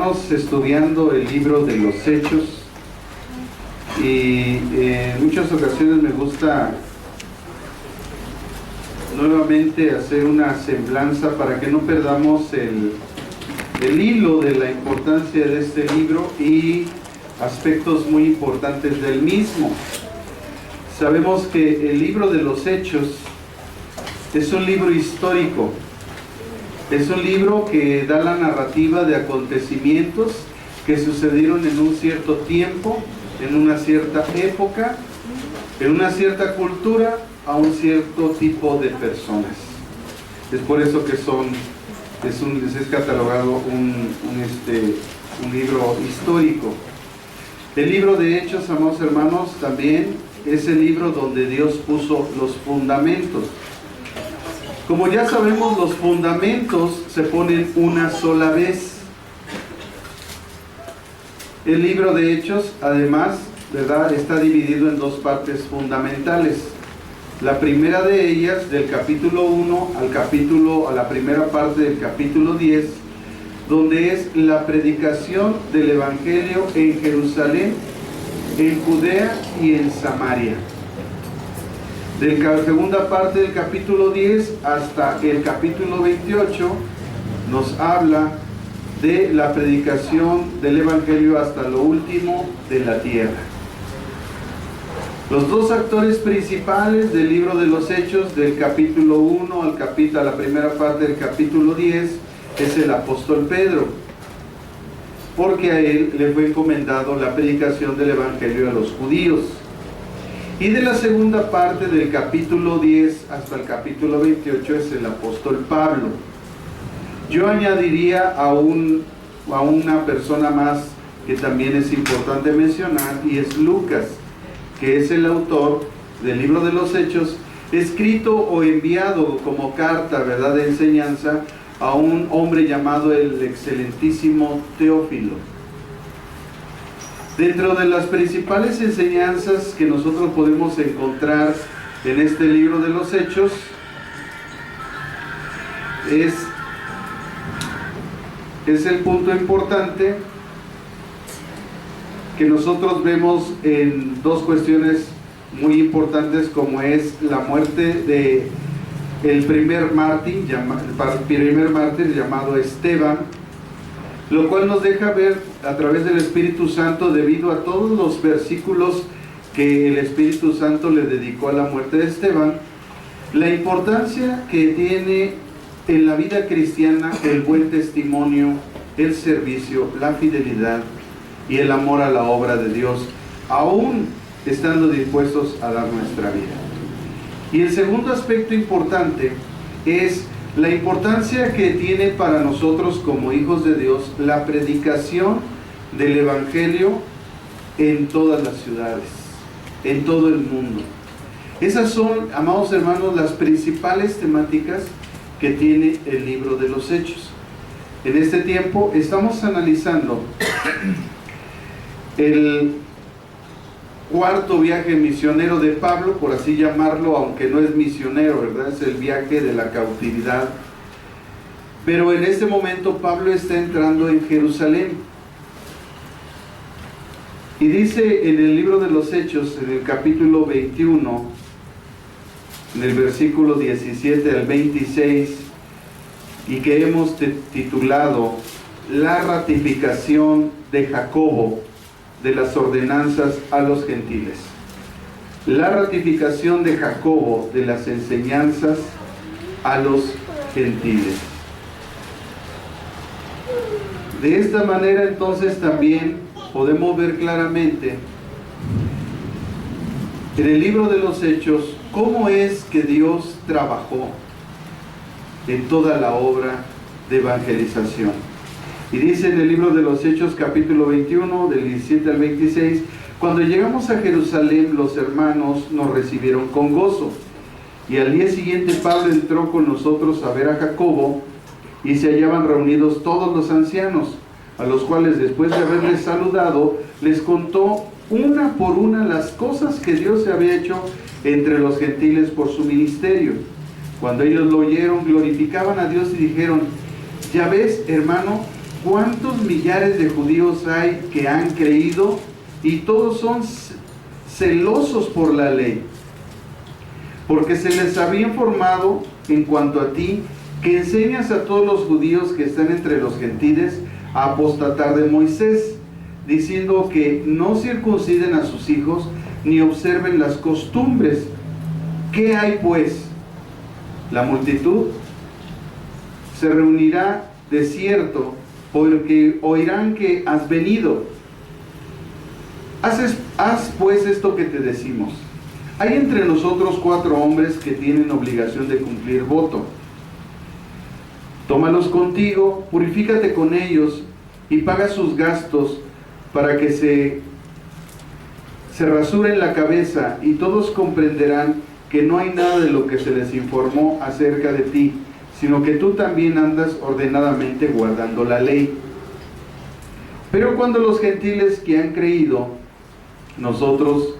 hermanos, estudiando el libro de los Hechos, y en muchas ocasiones me gusta nuevamente hacer una semblanza para que no perdamos el hilo de la importancia de este libro y aspectos muy importantes del mismo. Sabemos que el libro de los Hechos es un libro histórico, es un libro que da la narrativa de acontecimientos que sucedieron en un cierto tiempo, en una cierta época, en una cierta cultura, a un cierto tipo de personas. Es por eso que es catalogado un libro histórico. El libro de Hechos, amados hermanos, también es el libro donde Dios puso los fundamentos. Como ya sabemos, los fundamentos se ponen una sola vez. El libro de Hechos, además, ¿verdad?, está dividido en dos partes fundamentales. La primera de ellas, del capítulo 1 a la primera parte del capítulo 10, donde es la predicación del Evangelio en Jerusalén, en Judea y en Samaria. De la segunda parte del capítulo 10 hasta el capítulo 28 nos habla de la predicación del Evangelio hasta lo último de la tierra. Los dos actores principales del libro de los Hechos, del capítulo 1 a la primera parte del capítulo 10, es el apóstol Pedro, porque a él le fue encomendado la predicación del Evangelio a los judíos. Y de la segunda parte del capítulo 10 hasta el capítulo 28 es el apóstol Pablo. Yo añadiría a una persona más que también es importante mencionar, y es Lucas, que es el autor del libro de los Hechos, escrito o enviado como carta, ¿verdad?, de enseñanza a un hombre llamado el excelentísimo Teófilo. Dentro de las principales enseñanzas que nosotros podemos encontrar en este libro de los Hechos es el punto importante que nosotros vemos en dos cuestiones muy importantes, como es la muerte de el primer mártir llamado Esteban, lo cual nos deja ver a través del Espíritu Santo, debido a todos los versículos que el Espíritu Santo le dedicó a la muerte de Esteban, la importancia que tiene en la vida cristiana el buen testimonio, el servicio, la fidelidad y el amor a la obra de Dios, aún estando dispuestos a dar nuestra vida. Y el segundo aspecto importante es la importancia que tiene para nosotros como hijos de Dios la predicación del Evangelio en todas las ciudades, en todo el mundo. Esas son, amados hermanos, las principales temáticas que tiene el libro de los Hechos. En este tiempo estamos analizando el cuarto viaje misionero de Pablo, por así llamarlo, aunque no es misionero, ¿verdad?, es el viaje de la cautividad. Pero en este momento Pablo está entrando en Jerusalén. Y dice en el libro de los Hechos, en el capítulo 21, en el versículo 17 al 26, y que hemos titulado La ratificación de Jacobo de las ordenanzas a los gentiles. La ratificación de Jacobo de las enseñanzas a los gentiles. De esta manera, entonces, también podemos ver claramente en el libro de los Hechos cómo es que Dios trabajó en toda la obra de evangelización. Y dice en el libro de los Hechos, capítulo 21, del 17 al 26, cuando llegamos a Jerusalén, los hermanos nos recibieron con gozo. Y al día siguiente Pablo entró con nosotros a ver a Jacobo, y se hallaban reunidos todos los ancianos, a los cuales, después de haberles saludado, les contó una por una las cosas que Dios había hecho entre los gentiles por su ministerio. Cuando ellos lo oyeron, glorificaban a Dios y dijeron: ya ves, hermano, ¿cuántos millares de judíos hay que han creído y todos son celosos por la ley? Porque se les había informado en cuanto a ti, que enseñas a todos los judíos que están entre los gentiles a apostatar de Moisés, diciendo que no circunciden a sus hijos ni observen las costumbres. ¿Qué hay pues? La multitud se reunirá de cierto, porque oirán que has venido. Haz pues esto que te decimos. Hay entre nosotros 4 hombres que tienen obligación de cumplir voto. Tómalos contigo, purifícate con ellos y paga sus gastos para que se rasuren la cabeza, y todos comprenderán que no hay nada de lo que se les informó acerca de ti, sino que tú también andas ordenadamente guardando la ley. Pero cuando los gentiles que han creído, nosotros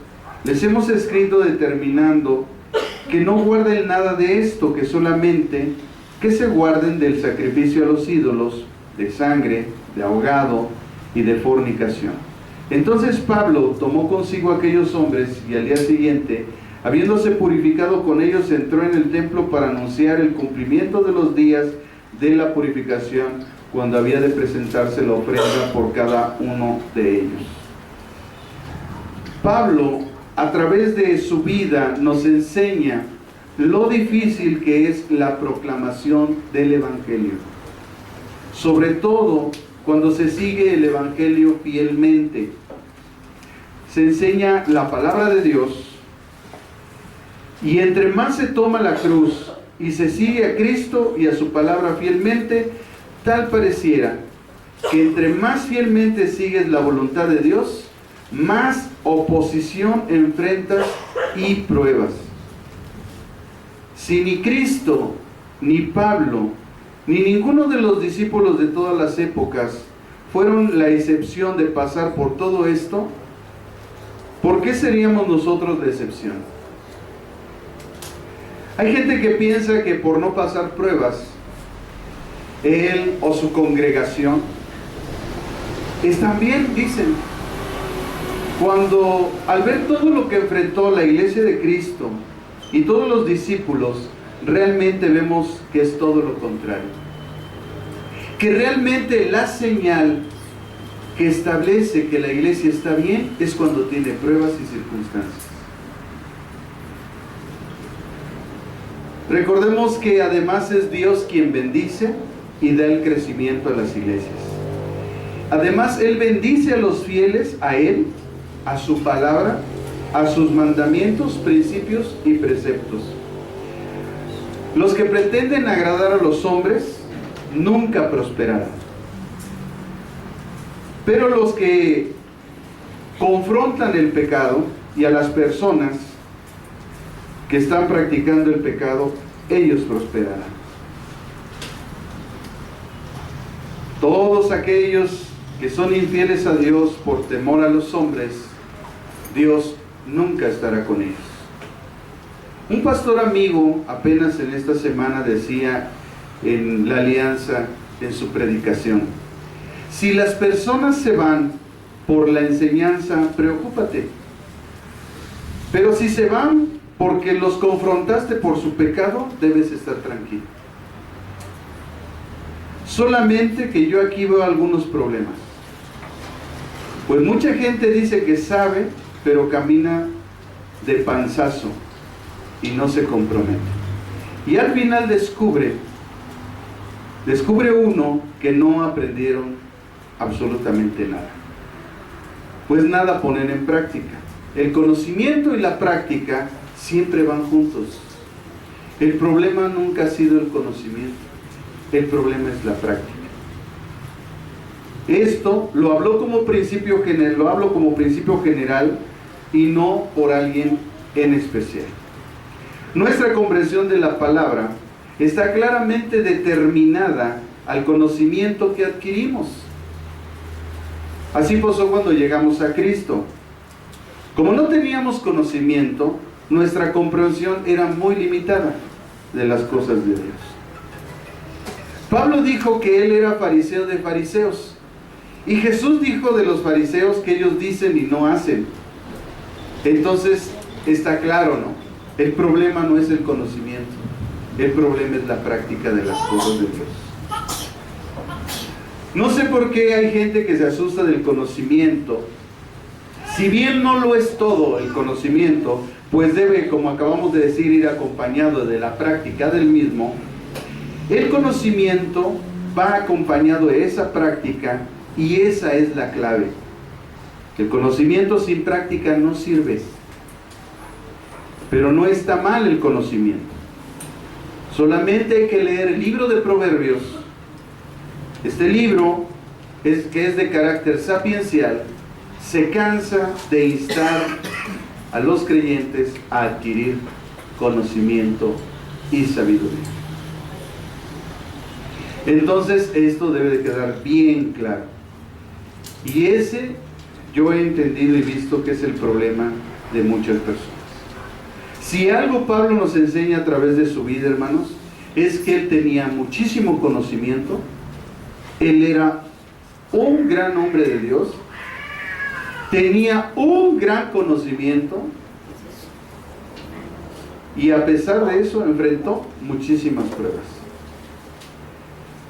les hemos escrito determinando que no guarden nada de esto, que solamente que se guarden del sacrificio a los ídolos, de sangre, de ahogado y de fornicación. Entonces Pablo tomó consigo a aquellos hombres, y al día siguiente, habiéndose purificado con ellos, entró en el templo para anunciar el cumplimiento de los días de la purificación, cuando había de presentarse la ofrenda por cada uno de ellos. Pablo, a través de su vida, nos enseña lo difícil que es la proclamación del Evangelio. Sobre todo cuando se sigue el Evangelio fielmente. Se enseña la palabra de Dios, y entre más se toma la cruz y se sigue a Cristo y a su palabra fielmente, tal pareciera que entre más fielmente sigues la voluntad de Dios, más oposición enfrentas y pruebas. Si ni Cristo, ni Pablo, ni ninguno de los discípulos de todas las épocas fueron la excepción de pasar por todo esto, ¿por qué seríamos nosotros la excepción? Hay gente que piensa que por no pasar pruebas, él o su congregación están bien, dicen. Cuando al ver todo lo que enfrentó la iglesia de Cristo y todos los discípulos, realmente vemos que es todo lo contrario. Que realmente la señal que establece que la iglesia está bien es cuando tiene pruebas y circunstancias. Recordemos que además es Dios quien bendice y da el crecimiento a las iglesias. Además, Él bendice a los fieles a Él, a su palabra, a sus mandamientos, principios y preceptos. Los que pretenden agradar a los hombres nunca prosperarán. Pero los que confrontan el pecado y a las personas que están practicando el pecado, ellos prosperarán. Todos aquellos que son infieles a Dios por temor a los hombres, Dios nunca estará con ellos. Un pastor amigo apenas en esta semana decía en la Alianza, en su predicación: si las personas se van por la enseñanza, preocúpate. Pero si se van porque los confrontaste por su pecado, debes estar tranquilo. Solamente que yo aquí veo algunos problemas. Pues mucha gente dice que sabe, pero camina de panzazo y no se compromete. Y al final descubre uno que no aprendieron absolutamente nada. Pues nada ponen en práctica. El conocimiento y la práctica siempre van juntos. El problema nunca ha sido el conocimiento, el problema es la práctica. Esto lo hablo como principio general y no por alguien en especial. Nuestra comprensión de la palabra está claramente determinada al conocimiento que adquirimos. Así pasó cuando llegamos a Cristo. Como no teníamos conocimiento, nuestra comprensión era muy limitada de las cosas de Dios. Pablo dijo que él era fariseo de fariseos. Y Jesús dijo de los fariseos que ellos dicen y no hacen. Entonces, está claro, ¿no? El problema no es el conocimiento. El problema es la práctica de las cosas de Dios. No sé por qué hay gente que se asusta del conocimiento. Si bien no lo es todo el conocimiento, pues debe, como acabamos de decir, ir acompañado de la práctica del mismo. El conocimiento va acompañado de esa práctica y esa es la clave. El conocimiento sin práctica no sirve. Pero no está mal el conocimiento. Solamente hay que leer el libro de Proverbios. Este libro, que es de carácter sapiencial, se cansa de instar a los creyentes a adquirir conocimiento y sabiduría. Entonces esto debe de quedar bien claro. Y ese yo he entendido y visto que es el problema de muchas personas. Si algo Pablo nos enseña a través de su vida, hermanos, es que él tenía muchísimo conocimiento. Él era un gran hombre de Dios. Tenía un gran conocimiento. Y a pesar de eso enfrentó muchísimas pruebas.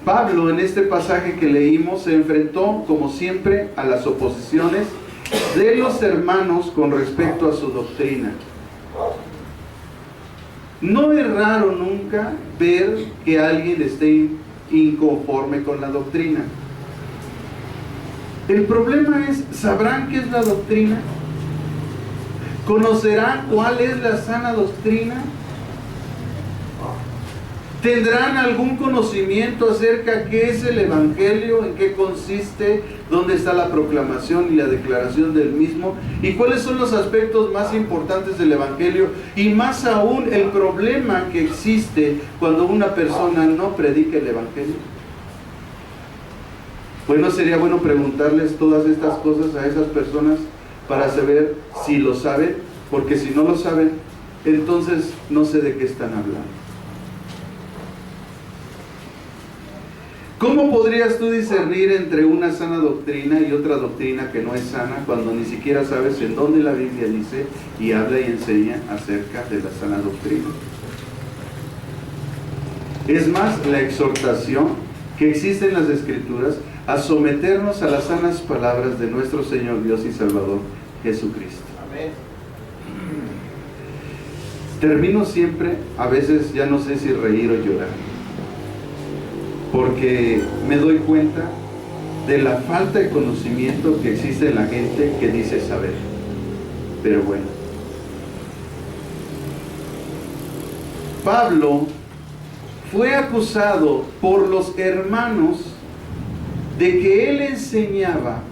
Pablo, en este pasaje que leímos, se enfrentó, como siempre, a las oposiciones de los hermanos con respecto a su doctrina. No es raro nunca ver que alguien esté inconforme con la doctrina. El problema es, ¿sabrán qué es la doctrina? ¿Conocerán cuál es la sana doctrina? ¿Tendrán algún conocimiento acerca de qué es el Evangelio, en qué consiste, dónde está la proclamación y la declaración del mismo, y cuáles son los aspectos más importantes del Evangelio, y más aún el problema que existe cuando una persona no predica el Evangelio? Bueno, sería bueno preguntarles todas estas cosas a esas personas para saber si lo saben, porque si no lo saben, entonces no sé de qué están hablando. ¿Cómo podrías tú discernir entre una sana doctrina y otra doctrina que no es sana cuando ni siquiera sabes en dónde la Biblia dice y habla y enseña acerca de la sana doctrina? Es más, la exhortación que existe en las Escrituras a someternos a las sanas palabras de nuestro Señor Dios y Salvador Jesucristo. Amén. Termino siempre, a veces ya no sé si reír o llorar, porque me doy cuenta de la falta de conocimiento que existe en la gente que dice saber. Pero bueno, Pablo fue acusado por los hermanos de que él enseñaba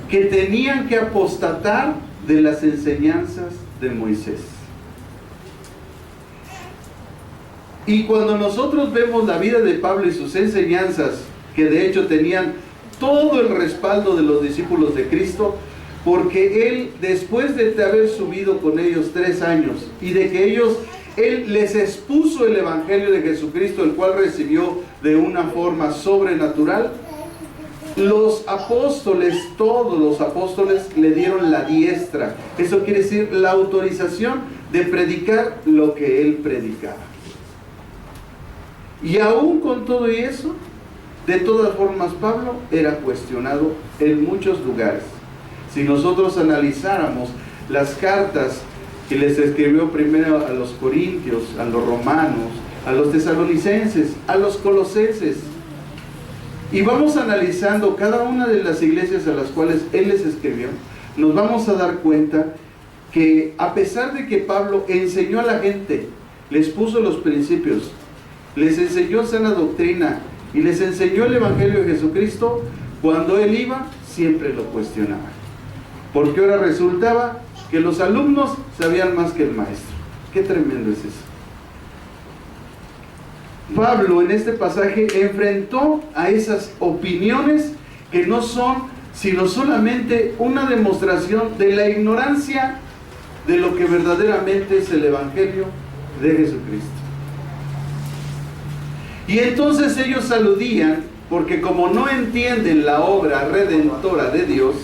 que tenían que apostatar de las enseñanzas de Moisés. Y cuando nosotros vemos la vida de Pablo y sus enseñanzas, que de hecho tenían todo el respaldo de los discípulos de Cristo, porque él, después de haber subido con ellos 3 años y de que él les expuso el Evangelio de Jesucristo, el cual recibió de una forma sobrenatural, los apóstoles, todos los apóstoles, le dieron la diestra. Eso quiere decir la autorización de predicar lo que él predicaba. Y aún con todo eso, de todas formas, Pablo era cuestionado en muchos lugares. Si nosotros analizáramos las cartas que les escribió primero a los corintios, a los romanos, a los tesalonicenses, a los colosenses, y vamos analizando cada una de las iglesias a las cuales él les escribió, nos vamos a dar cuenta que a pesar de que Pablo enseñó a la gente, les puso los principios, les enseñó sana doctrina y les enseñó el Evangelio de Jesucristo, cuando él iba siempre lo cuestionaba, porque ahora resultaba que los alumnos sabían más que el maestro. Qué tremendo es eso. Pablo en este pasaje enfrentó a esas opiniones que no son sino solamente una demostración de la ignorancia de lo que verdaderamente es el Evangelio de Jesucristo. Y entonces ellos aludían, porque como no entienden la obra redentora de Dios,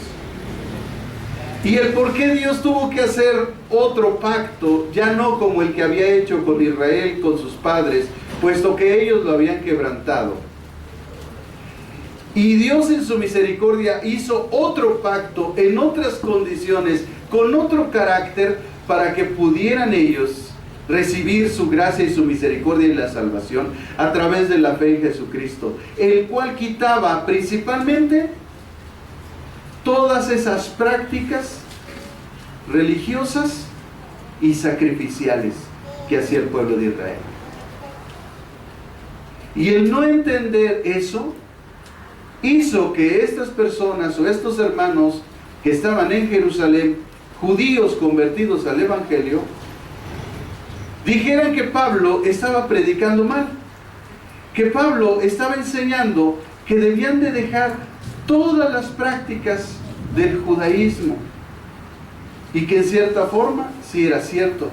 y el por qué Dios tuvo que hacer otro pacto, ya no como el que había hecho con Israel, con sus padres, puesto que ellos lo habían quebrantado. Y Dios en su misericordia hizo otro pacto en otras condiciones, con otro carácter, para que pudieran ellos recibir su gracia y su misericordia y la salvación a través de la fe en Jesucristo, el cual quitaba principalmente todas esas prácticas religiosas y sacrificiales que hacía el pueblo de Israel. Y el no entender eso hizo que estas personas o estos hermanos que estaban en Jerusalén, judíos convertidos al Evangelio, dijeran que Pablo estaba predicando mal, que Pablo estaba enseñando que debían de dejar todas las prácticas del judaísmo, y que en cierta forma sí era cierto,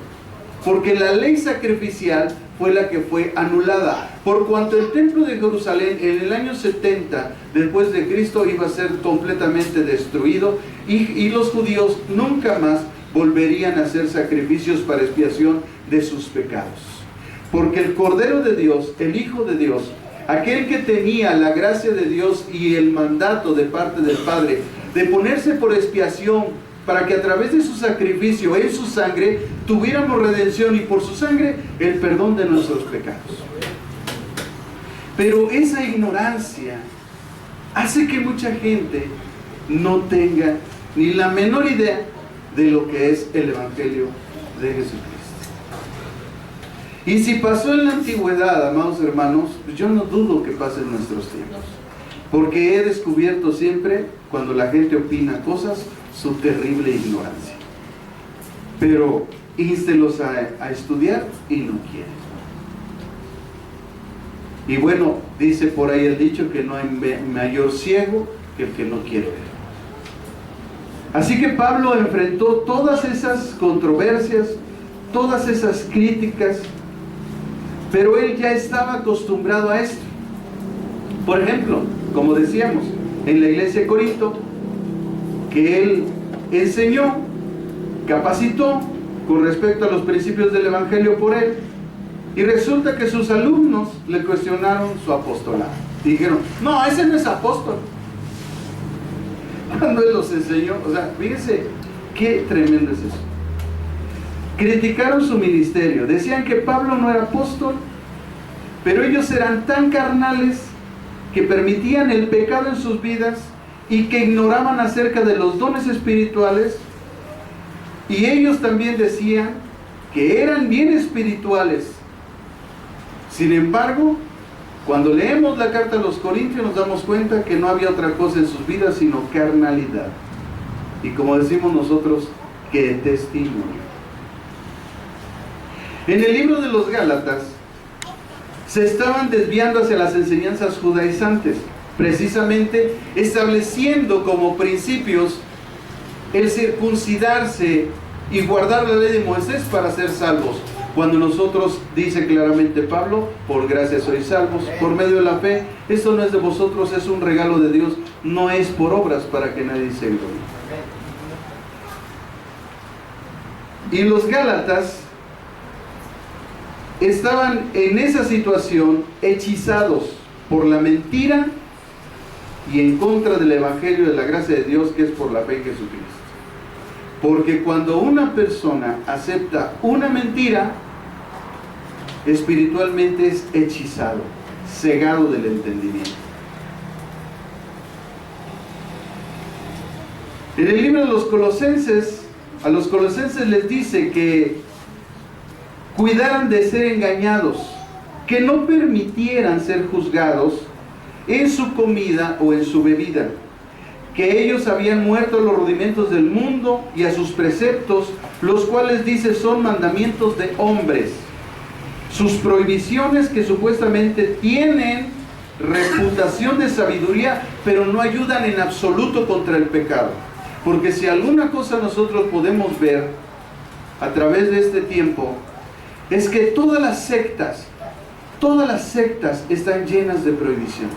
porque la ley sacrificial fue la que fue anulada, por cuanto el templo de Jerusalén en el año 70 después de Cristo iba a ser completamente destruido, y los judíos nunca más volverían a hacer sacrificios para expiación de sus pecados, porque el Cordero de Dios, el Hijo de Dios, aquel que tenía la gracia de Dios y el mandato de parte del Padre de ponerse por expiación para que a través de su sacrificio en su sangre tuviéramos redención, y por su sangre el perdón de nuestros pecados. Pero esa ignorancia hace que mucha gente no tenga ni la menor idea de lo que es el Evangelio de Jesucristo. Y si pasó en la antigüedad, amados hermanos, pues yo no dudo que pase en nuestros tiempos, porque he descubierto siempre, cuando la gente opina cosas, su terrible ignorancia. Pero ínstelos a estudiar y no quieren. Y bueno, dice por ahí el dicho que no hay mayor ciego que el que no quiere ver. Así que Pablo enfrentó todas esas controversias, todas esas críticas, pero él ya estaba acostumbrado a esto. Por ejemplo, como decíamos, en la iglesia de Corinto, que él enseñó, capacitó con respecto a los principios del Evangelio por él, y resulta que sus alumnos le cuestionaron su apostolado. Dijeron, no, ese no es apóstol. Cuando él los enseñó, o sea, fíjense qué tremendo es eso. Criticaron su ministerio, decían que Pablo no era apóstol, pero ellos eran tan carnales que permitían el pecado en sus vidas y que ignoraban acerca de los dones espirituales, y ellos también decían que eran bien espirituales. Sin embargo, cuando leemos la carta a los Corintios nos damos cuenta que no había otra cosa en sus vidas sino carnalidad, y como decimos nosotros, que testimonio. En el libro de los Gálatas se estaban desviando hacia las enseñanzas judaizantes, precisamente estableciendo como principios el circuncidarse y guardar la ley de Moisés para ser salvos, cuando nosotros, dice claramente Pablo, por gracia sois salvos, por medio de la fe. Esto no es de vosotros, es un regalo de Dios, no es por obras para que nadie se gloríe. Y los Gálatas estaban en esa situación hechizados por la mentira y en contra del Evangelio de la gracia de Dios, que es por la fe en Jesucristo. Porque cuando una persona acepta una mentira, espiritualmente es hechizado, cegado del entendimiento. En el libro de los Colosenses, a los colosenses les dice que cuidaran de ser engañados, que no permitieran ser juzgados en su comida o en su bebida, que ellos habían muerto a los rudimentos del mundo y a sus preceptos, los cuales dice son mandamientos de hombres, sus prohibiciones que supuestamente tienen reputación de sabiduría, pero no ayudan en absoluto contra el pecado. Porque si alguna cosa nosotros podemos ver a través de este tiempo, es que todas las sectas Todas las sectas están llenas de prohibiciones.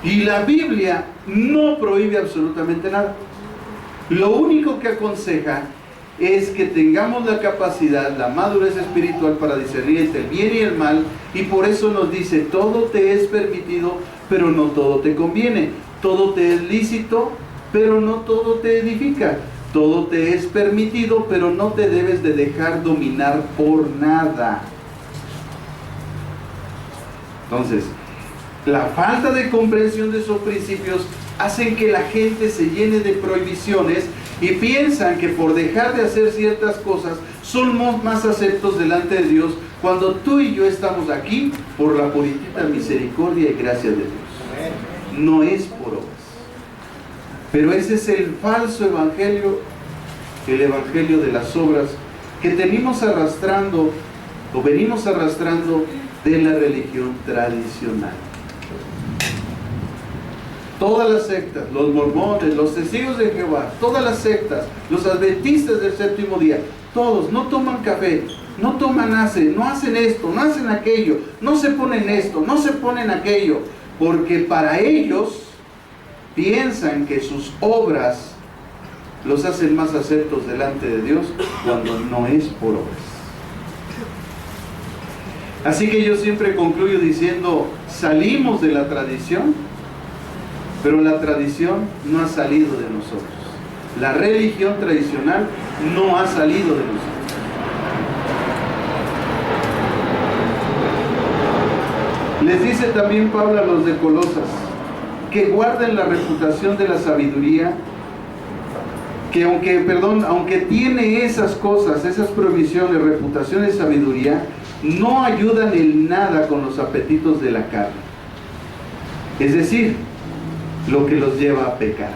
Y la Biblia no prohíbe absolutamente nada. Lo único que aconseja es que tengamos la capacidad, la madurez espiritual para discernir entre el bien y el mal, y por eso nos dice: todo te es permitido, pero no todo te conviene. Todo te es lícito, pero no todo te edifica. Todo te es permitido, pero no te debes de dejar dominar por nada. Entonces, la falta de comprensión de esos principios hacen que la gente se llene de prohibiciones y piensan que por dejar de hacer ciertas cosas somos más aceptos delante de Dios, cuando tú y yo estamos aquí por la puritita misericordia y gracia de Dios. No es por obras. Pero ese es el falso evangelio, el evangelio de las obras que venimos arrastrando de la religión tradicional. Todas las sectas, los mormones, los testigos de Jehová, todas las sectas, los adventistas del séptimo día, todos no toman café, no toman no hacen esto, no hacen aquello, no se ponen esto, no se ponen aquello, porque para ellos piensan que sus obras los hacen más aceptos delante de Dios, cuando no es por obras. Así que yo siempre concluyo diciendo: salimos de la tradición, pero la tradición no ha salido de nosotros. La religión tradicional no ha salido de nosotros. Les dice también Pablo a los de Colosas que guarden la reputación de la sabiduría, que aunque tiene esas cosas, esas provisiones, reputación de sabiduría, no ayudan en nada con los apetitos de la carne. Es decir, lo que los lleva a pecar.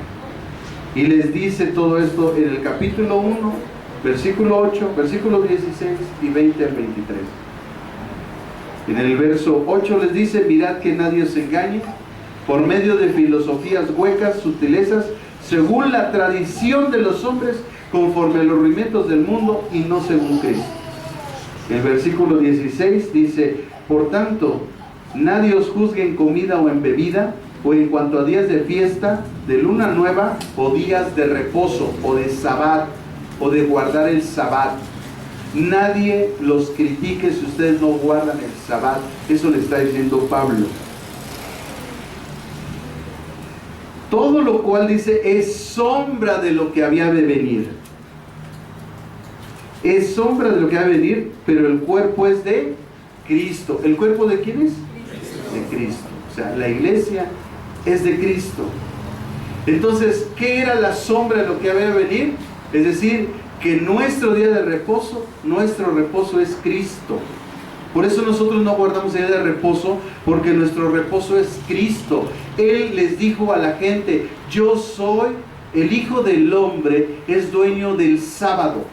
Y les dice todo esto en el capítulo 1, versículo 8, versículos 16 y 20 al 23. En el verso 8 les dice: mirad que nadie os engañe por medio de filosofías huecas, sutilezas, según la tradición de los hombres, conforme a los rudimentos del mundo y no según Cristo. El versículo 16 dice: por tanto, nadie os juzgue en comida o en bebida, o en cuanto a días de fiesta, de luna nueva, o días de reposo, o de sabbat, o de guardar el sabbat. Nadie los critique si ustedes no guardan el sabbat. Eso le está diciendo Pablo. Todo lo cual, dice, es sombra de lo que había de venir. Es sombra de lo que ha de venir, pero el cuerpo es de Cristo. ¿El cuerpo de quién es? De Cristo. O sea, la iglesia es de Cristo. Entonces, ¿qué era la sombra de lo que había de venir? Es decir, que nuestro día de reposo, nuestro reposo es Cristo. Por eso nosotros no guardamos el día de reposo, porque nuestro reposo es Cristo. Él les dijo a la gente: yo soy el Hijo del Hombre, es dueño del sábado.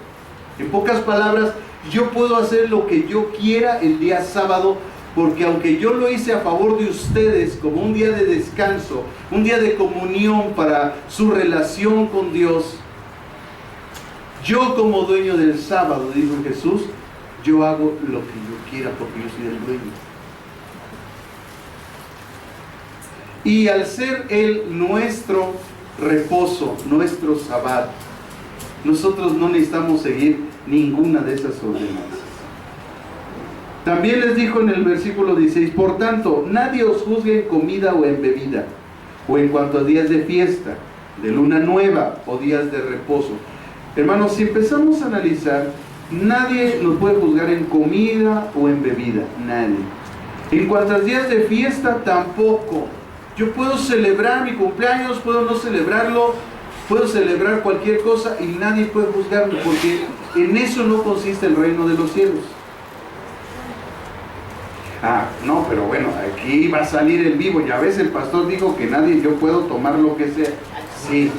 En pocas palabras, yo puedo hacer lo que yo quiera el día sábado, porque aunque yo lo hice a favor de ustedes como un día de descanso, un día de comunión para su relación con Dios, yo como dueño del sábado, dijo Jesús, yo hago lo que yo quiera porque yo soy el dueño. Y al ser Él nuestro reposo, nuestro sabbat, nosotros no necesitamos seguir ninguna de esas ordenanzas. También les dijo en el versículo 16: por tanto, nadie os juzgue en comida o en bebida, o en cuanto a días de fiesta, de luna nueva o días de reposo. Hermanos, si empezamos a analizar, nadie nos puede juzgar en comida o en bebida, nadie. En cuanto a días de fiesta, tampoco. Yo puedo celebrar mi cumpleaños, puedo no celebrarlo, puedo celebrar cualquier cosa y nadie puede juzgarme, porque en eso no consiste el reino de los cielos. No, pero bueno, aquí va a salir el vivo. Ya ves, el pastor dijo que yo puedo tomar lo que sea. Sí,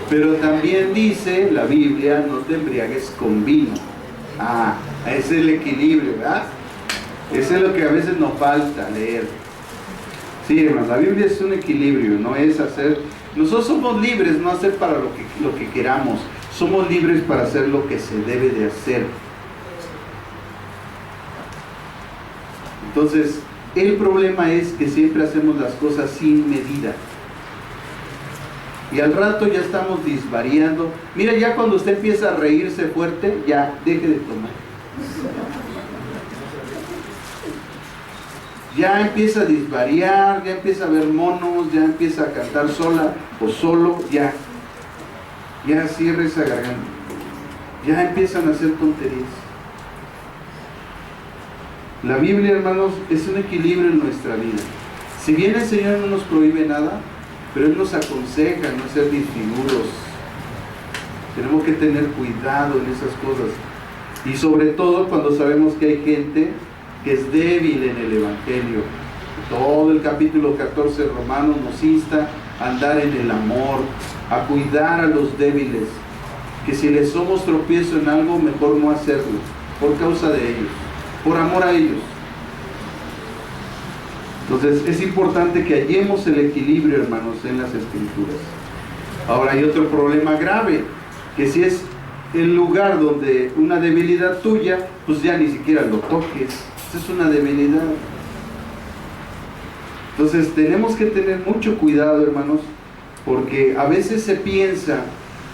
pero también dice la Biblia: no te embriagues con vino. Ese es el equilibrio, ¿verdad? Ese es lo que a veces nos falta leer. Sí, hermanos, la Biblia es un equilibrio, no es hacer... Nosotros somos libres, no hacer para lo que queramos. Somos libres para hacer lo que se debe de hacer. Entonces, el problema es que siempre hacemos las cosas sin medida. Y al rato ya estamos disvariando. Mira, ya cuando usted empieza a reírse fuerte, ya deje de tomar. Ya empieza a disvariar, ya empieza a ver monos, ya empieza a cantar sola o solo, ya cierra esa garganta. Ya empiezan a hacer tonterías. La Biblia, hermanos, es un equilibrio en nuestra vida. Si bien el Señor no nos prohíbe nada, pero Él nos aconseja no ser disfiguros. Tenemos que tener cuidado en esas cosas. Y sobre todo cuando sabemos que hay gente que es débil en el Evangelio. Todo el capítulo 14 de Romanos nos insta a andar en el amor, a cuidar a los débiles. Que si les somos tropiezo en algo, mejor no hacerlo, por causa de ellos, por amor a ellos. Entonces es importante que hallemos el equilibrio, hermanos, en las Escrituras. Ahora hay otro problema grave, que si es el lugar donde una debilidad tuya, pues ya ni siquiera lo toques. Esa es una debilidad. Entonces tenemos que tener mucho cuidado, hermanos, porque a veces se piensa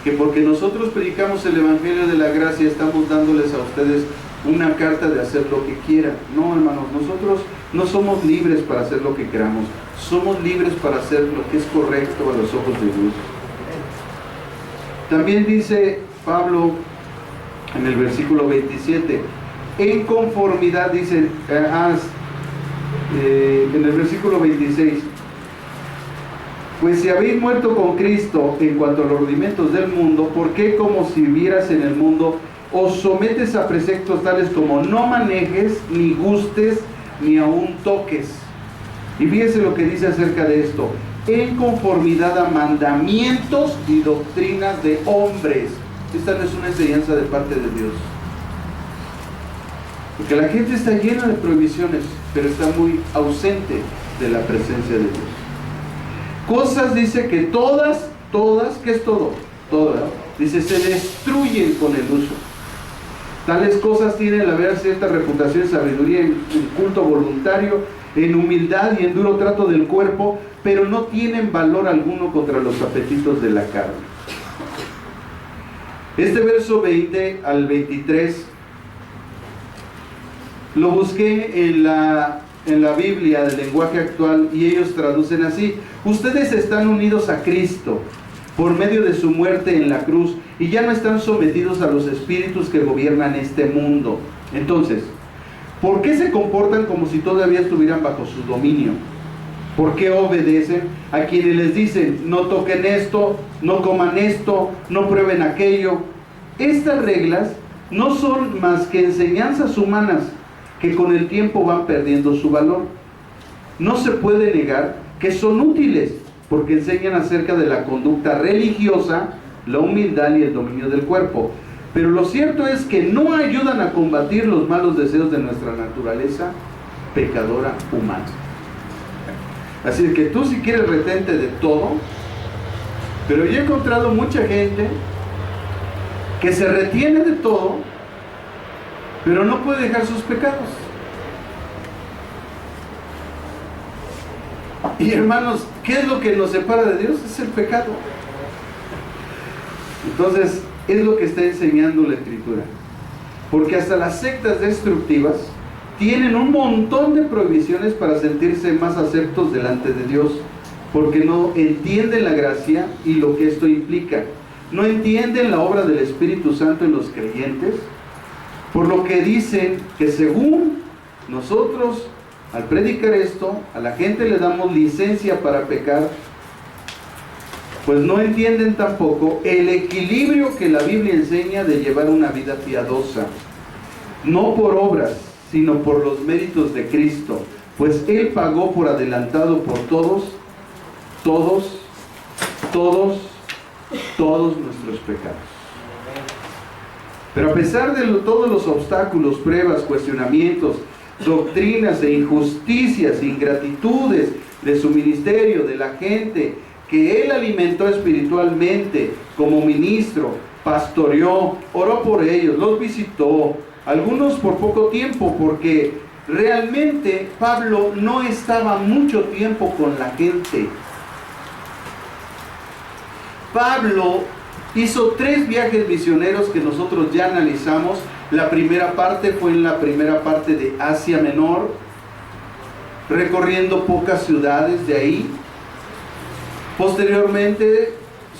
que porque nosotros predicamos el Evangelio de la Gracia estamos dándoles a ustedes una carta de hacer lo que quieran. No, hermanos, nosotros no somos libres para hacer lo que queramos. Somos libres para hacer lo que es correcto a los ojos de Dios. También dice Pablo en el versículo 27, en conformidad, dice, en el versículo 26, pues si habéis muerto con Cristo en cuanto a los rudimentos del mundo, ¿por qué como si vivieras en el mundo os sometes a preceptos tales como no manejes, ni gustes, ni aun toques? Y fíjese lo que dice acerca de esto: en conformidad a mandamientos y doctrinas de hombres. Esta no es una enseñanza de parte de Dios, porque la gente está llena de prohibiciones, pero está muy ausente de la presencia de Dios. Cosas, dice, que todas, ¿qué es todo? Todas, dice, se destruyen con el uso. Tales cosas tienen la verdad cierta reputación, sabiduría, en culto voluntario, en humildad y en duro trato del cuerpo, pero no tienen valor alguno contra los apetitos de la carne. Este verso 20 al 23 lo busqué en la Biblia del lenguaje actual y ellos traducen así: ustedes están unidos a Cristo por medio de su muerte en la cruz y ya no están sometidos a los espíritus que gobiernan este mundo. Entonces, ¿por qué se comportan como si todavía estuvieran bajo su dominio? ¿Por qué obedecen a quienes les dicen no toquen esto, no coman esto, no prueben aquello? Estas reglas no son más que enseñanzas humanas que con el tiempo van perdiendo su valor. No se puede negar que son útiles porque enseñan acerca de la conducta religiosa, la humildad y el dominio del cuerpo. Pero lo cierto es que no ayudan a combatir los malos deseos de nuestra naturaleza pecadora humana. Así que tú, si quieres, retente de todo, pero yo he encontrado mucha gente que se retiene de todo, pero no puede dejar sus pecados. Y hermanos, ¿qué es lo que nos separa de Dios? Es el pecado. Entonces, es lo que está enseñando la Escritura. Porque hasta las sectas destructivas tienen un montón de prohibiciones para sentirse más aceptos delante de Dios, porque no entienden la gracia y lo que esto implica. No entienden la obra del Espíritu Santo en los creyentes, por lo que dicen que según nosotros, al predicar esto, a la gente le damos licencia para pecar, pues no entienden tampoco el equilibrio que la Biblia enseña de llevar una vida piadosa, no por obras, sino por los méritos de Cristo, pues Él pagó por adelantado por todos nuestros pecados. Pero a pesar de todos los obstáculos, pruebas, cuestionamientos, doctrinas e injusticias, ingratitudes de su ministerio, de la gente que Él alimentó espiritualmente como ministro, pastoreó, oró por ellos, los visitó, algunos por poco tiempo, porque realmente Pablo no estaba mucho tiempo con la gente. Pablo hizo 3 viajes misioneros que nosotros ya analizamos. La primera parte fue en la primera parte de Asia Menor, recorriendo pocas ciudades de ahí. Posteriormente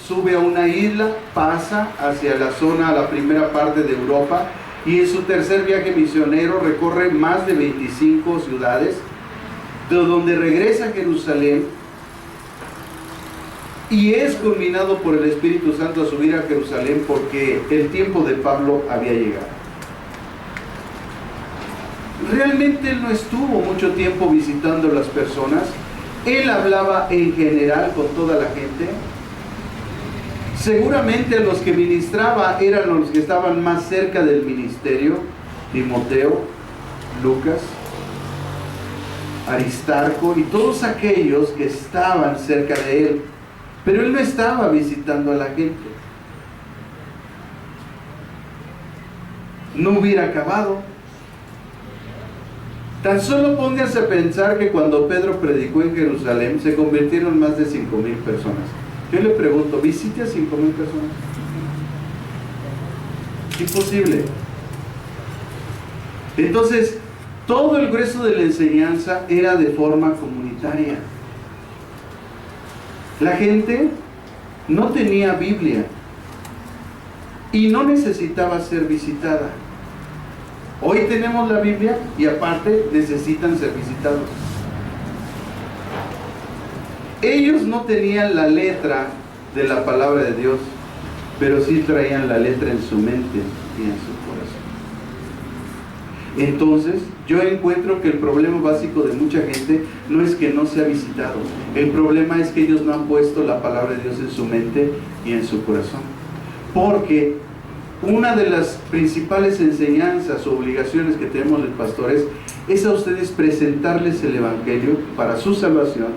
sube a una isla, pasa hacia la zona, a la primera parte de Europa, y en su tercer viaje misionero recorre más de 25 ciudades, de donde regresa a Jerusalén y es culminado por el Espíritu Santo a subir a Jerusalén, porque el tiempo de Pablo había llegado. Realmente él no estuvo mucho tiempo visitando a las personas. Él hablaba en general con toda la gente. Seguramente los que ministraba eran los que estaban más cerca del ministerio: Timoteo, Lucas, Aristarco y todos aquellos que estaban cerca de él. Pero él no estaba visitando a la gente. No hubiera acabado. Tan solo pónganse a pensar que cuando Pedro predicó en Jerusalén se convirtieron más de 5,000 personas. Yo le pregunto, ¿visite a 5,000 personas? Imposible. Entonces, todo el grueso de la enseñanza era de forma comunitaria. La gente no tenía Biblia y no necesitaba ser visitada. Hoy tenemos la Biblia y aparte necesitan ser visitados. Ellos no tenían la letra de la palabra de Dios, pero sí traían la letra en su mente y en su corazón. Entonces, yo encuentro que el problema básico de mucha gente no es que no sea visitado. El problema es que ellos no han puesto la palabra de Dios en su mente y en su corazón. Porque una de las principales enseñanzas o obligaciones que tenemos los pastores es a ustedes presentarles el Evangelio para su salvación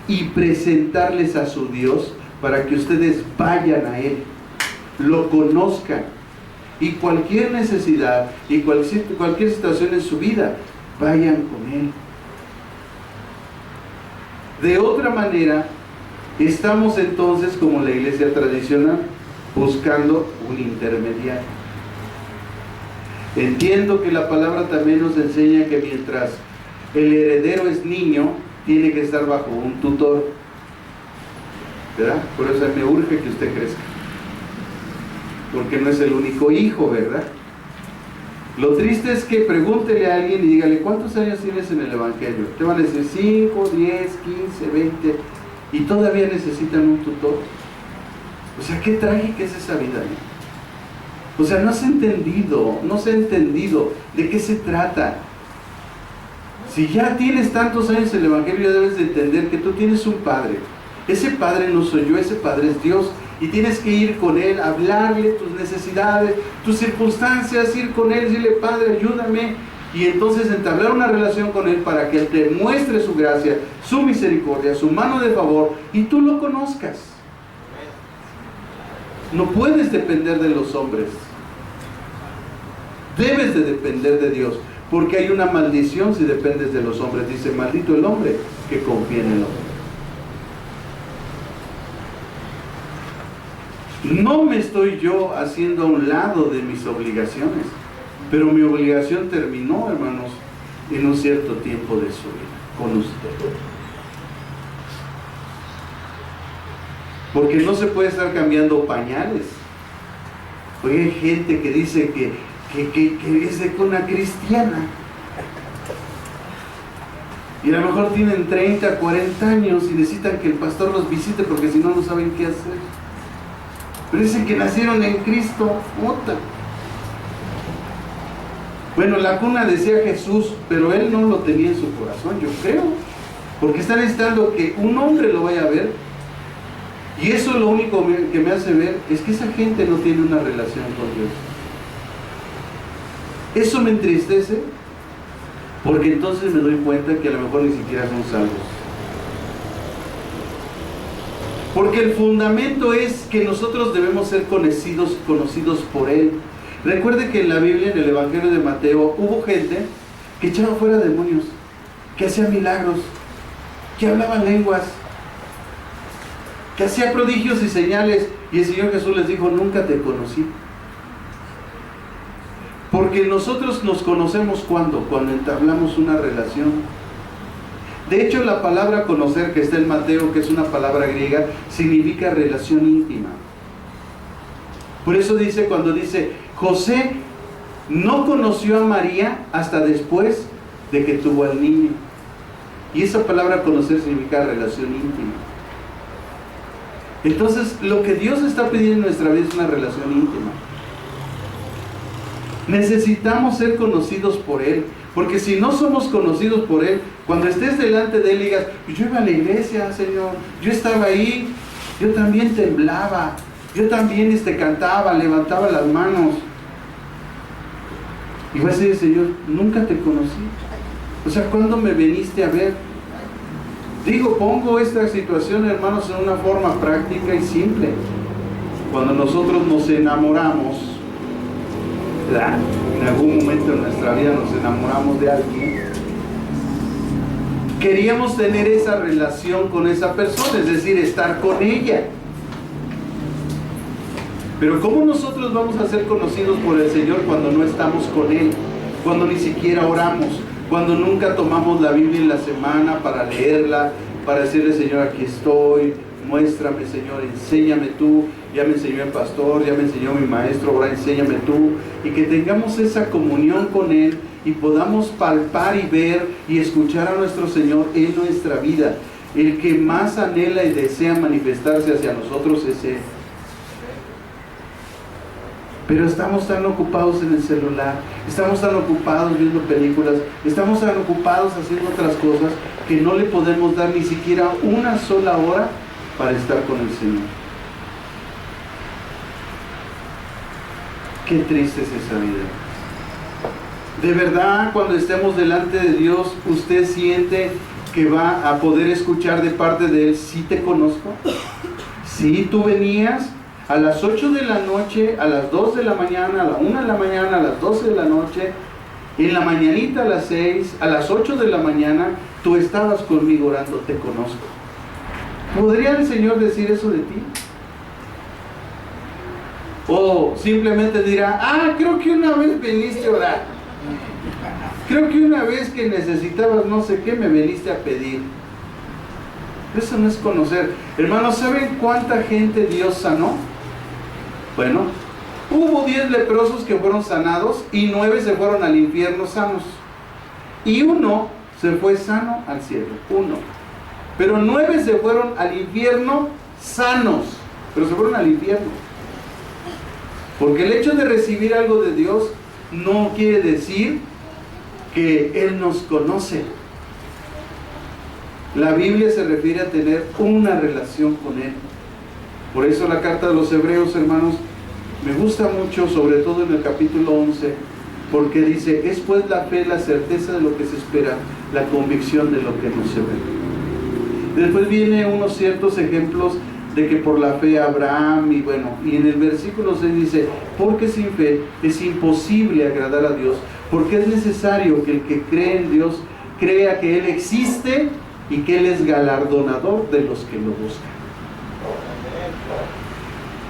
y presentarles a su Dios para que ustedes vayan a Él, lo conozcan, y cualquier necesidad y cualquier situación en su vida, vayan con Él. De otra manera, estamos entonces, como la iglesia tradicional, buscando un intermediario. Entiendo que la palabra también nos enseña que mientras el heredero es niño, tiene que estar bajo un tutor, ¿verdad? Por eso me urge que usted crezca, porque no es el único hijo, ¿verdad? Lo triste es que pregúntele a alguien y dígale, ¿cuántos años tienes en el Evangelio? Te van a decir 5, 10, 15, 20, y todavía necesitan un tutor. O sea, qué trágica es esa vida, ¿no? O sea, no se ha entendido de qué se trata. Si ya tienes tantos años en el Evangelio, ya debes de entender que tú tienes un Padre. Ese Padre no soy yo, ese Padre es Dios. Y tienes que ir con Él, hablarle tus necesidades, tus circunstancias, ir con Él, decirle, Padre, ayúdame. Y entonces entablar una relación con Él para que Él te muestre su gracia, su misericordia, su mano de favor, y tú lo conozcas. No puedes depender de los hombres. Debes de depender de Dios, porque hay una maldición si dependes de los hombres. Dice, maldito el hombre que confía en el hombre. No me estoy yo haciendo a un lado de mis obligaciones, pero mi obligación terminó, hermanos, en un cierto tiempo de su vida, con usted. Porque no se puede estar cambiando pañales. Oye, hay gente que dice que es de cuna cristiana. Y a lo mejor tienen 30, 40 años y necesitan que el pastor los visite porque si no, no saben qué hacer. Pero dicen que nacieron en Cristo. Otra. Bueno, la cuna decía Jesús, pero él no lo tenía en su corazón, yo creo. Porque está necesitando que un hombre lo vaya a ver. Y eso es lo único que me hace ver, es que esa gente no tiene una relación con Dios. Eso me entristece, porque entonces me doy cuenta que a lo mejor ni siquiera son salvos. Porque el fundamento es que nosotros debemos ser conocidos por Él. Recuerde que en la Biblia, en el Evangelio de Mateo, hubo gente que echaba fuera demonios, que hacía milagros, que hablaba lenguas, que hacía prodigios y señales, y el Señor Jesús les dijo: nunca te conocí. Porque nosotros nos conocemos cuando entablamos una relación. De hecho, la palabra conocer, que está en Mateo, que es una palabra griega, significa relación íntima. Por eso dice, cuando dice, José no conoció a María hasta después de que tuvo al niño. Y esa palabra conocer significa relación íntima. Entonces, lo que Dios está pidiendo en nuestra vida es una relación íntima. Necesitamos ser conocidos por Él, porque si no somos conocidos por Él, cuando estés delante de Él y digas: yo iba a la iglesia, Señor, yo estaba ahí, yo también temblaba, yo también cantaba, levantaba las manos, y va a decir el Señor: nunca te conocí. O sea, ¿cuándo me viniste a ver? Digo, pongo esta situación, hermanos, en una forma práctica y simple. Cuando nosotros nos enamoramos, ¿verdad? En algún momento de nuestra vida nos enamoramos de alguien, queríamos tener esa relación con esa persona, es decir, estar con ella. Pero ¿cómo nosotros vamos a ser conocidos por el Señor cuando no estamos con Él? Cuando ni siquiera oramos, cuando nunca tomamos la Biblia en la semana para leerla, para decirle: Señor, aquí estoy, muéstrame, Señor, enséñame tú. Ya me enseñó el pastor, ya me enseñó mi maestro, ahora enséñame tú. Y que tengamos esa comunión con Él y podamos palpar y ver y escuchar a nuestro Señor en nuestra vida. El que más anhela y desea manifestarse hacia nosotros es Él. Pero estamos tan ocupados en el celular, estamos tan ocupados viendo películas, estamos tan ocupados haciendo otras cosas, que no le podemos dar ni siquiera una sola hora para estar con el Señor. Qué triste es esa vida. De verdad, cuando estemos delante de Dios, ¿usted siente que va a poder escuchar de parte de Él: sí te conozco? Sí, tú venías a las 8 de la noche, a las 2 de la mañana, a la 1 de la mañana, a las 12 de la noche, en la mañanita a las 6, a las 8 de la mañana, tú estabas conmigo orando, te conozco. ¿Podría el Señor decir eso de ti? O simplemente dirá: creo que una vez viniste a orar, creo que una vez que necesitabas no sé qué, me viniste a pedir. Eso no es conocer. Hermanos, ¿saben cuánta gente Dios sanó? Bueno, hubo 10 leprosos que fueron sanados y 9 se fueron al infierno sanos, y 1 se fue sano al cielo, 1. Pero 9 se fueron al infierno sanos, pero se fueron al infierno. Porque el hecho de recibir algo de Dios no quiere decir que Él nos conoce. La Biblia se refiere a tener una relación con Él. Por eso la carta de los Hebreos, hermanos, me gusta mucho, sobre todo en el capítulo 11, porque dice: es pues la fe, la certeza de lo que se espera, la convicción de lo que no se ve. Después viene unos ciertos ejemplos de que por la fe Abraham, y en el versículo 6 dice: porque sin fe es imposible agradar a Dios, porque es necesario que el que cree en Dios crea que Él existe y que Él es galardonador de los que lo buscan.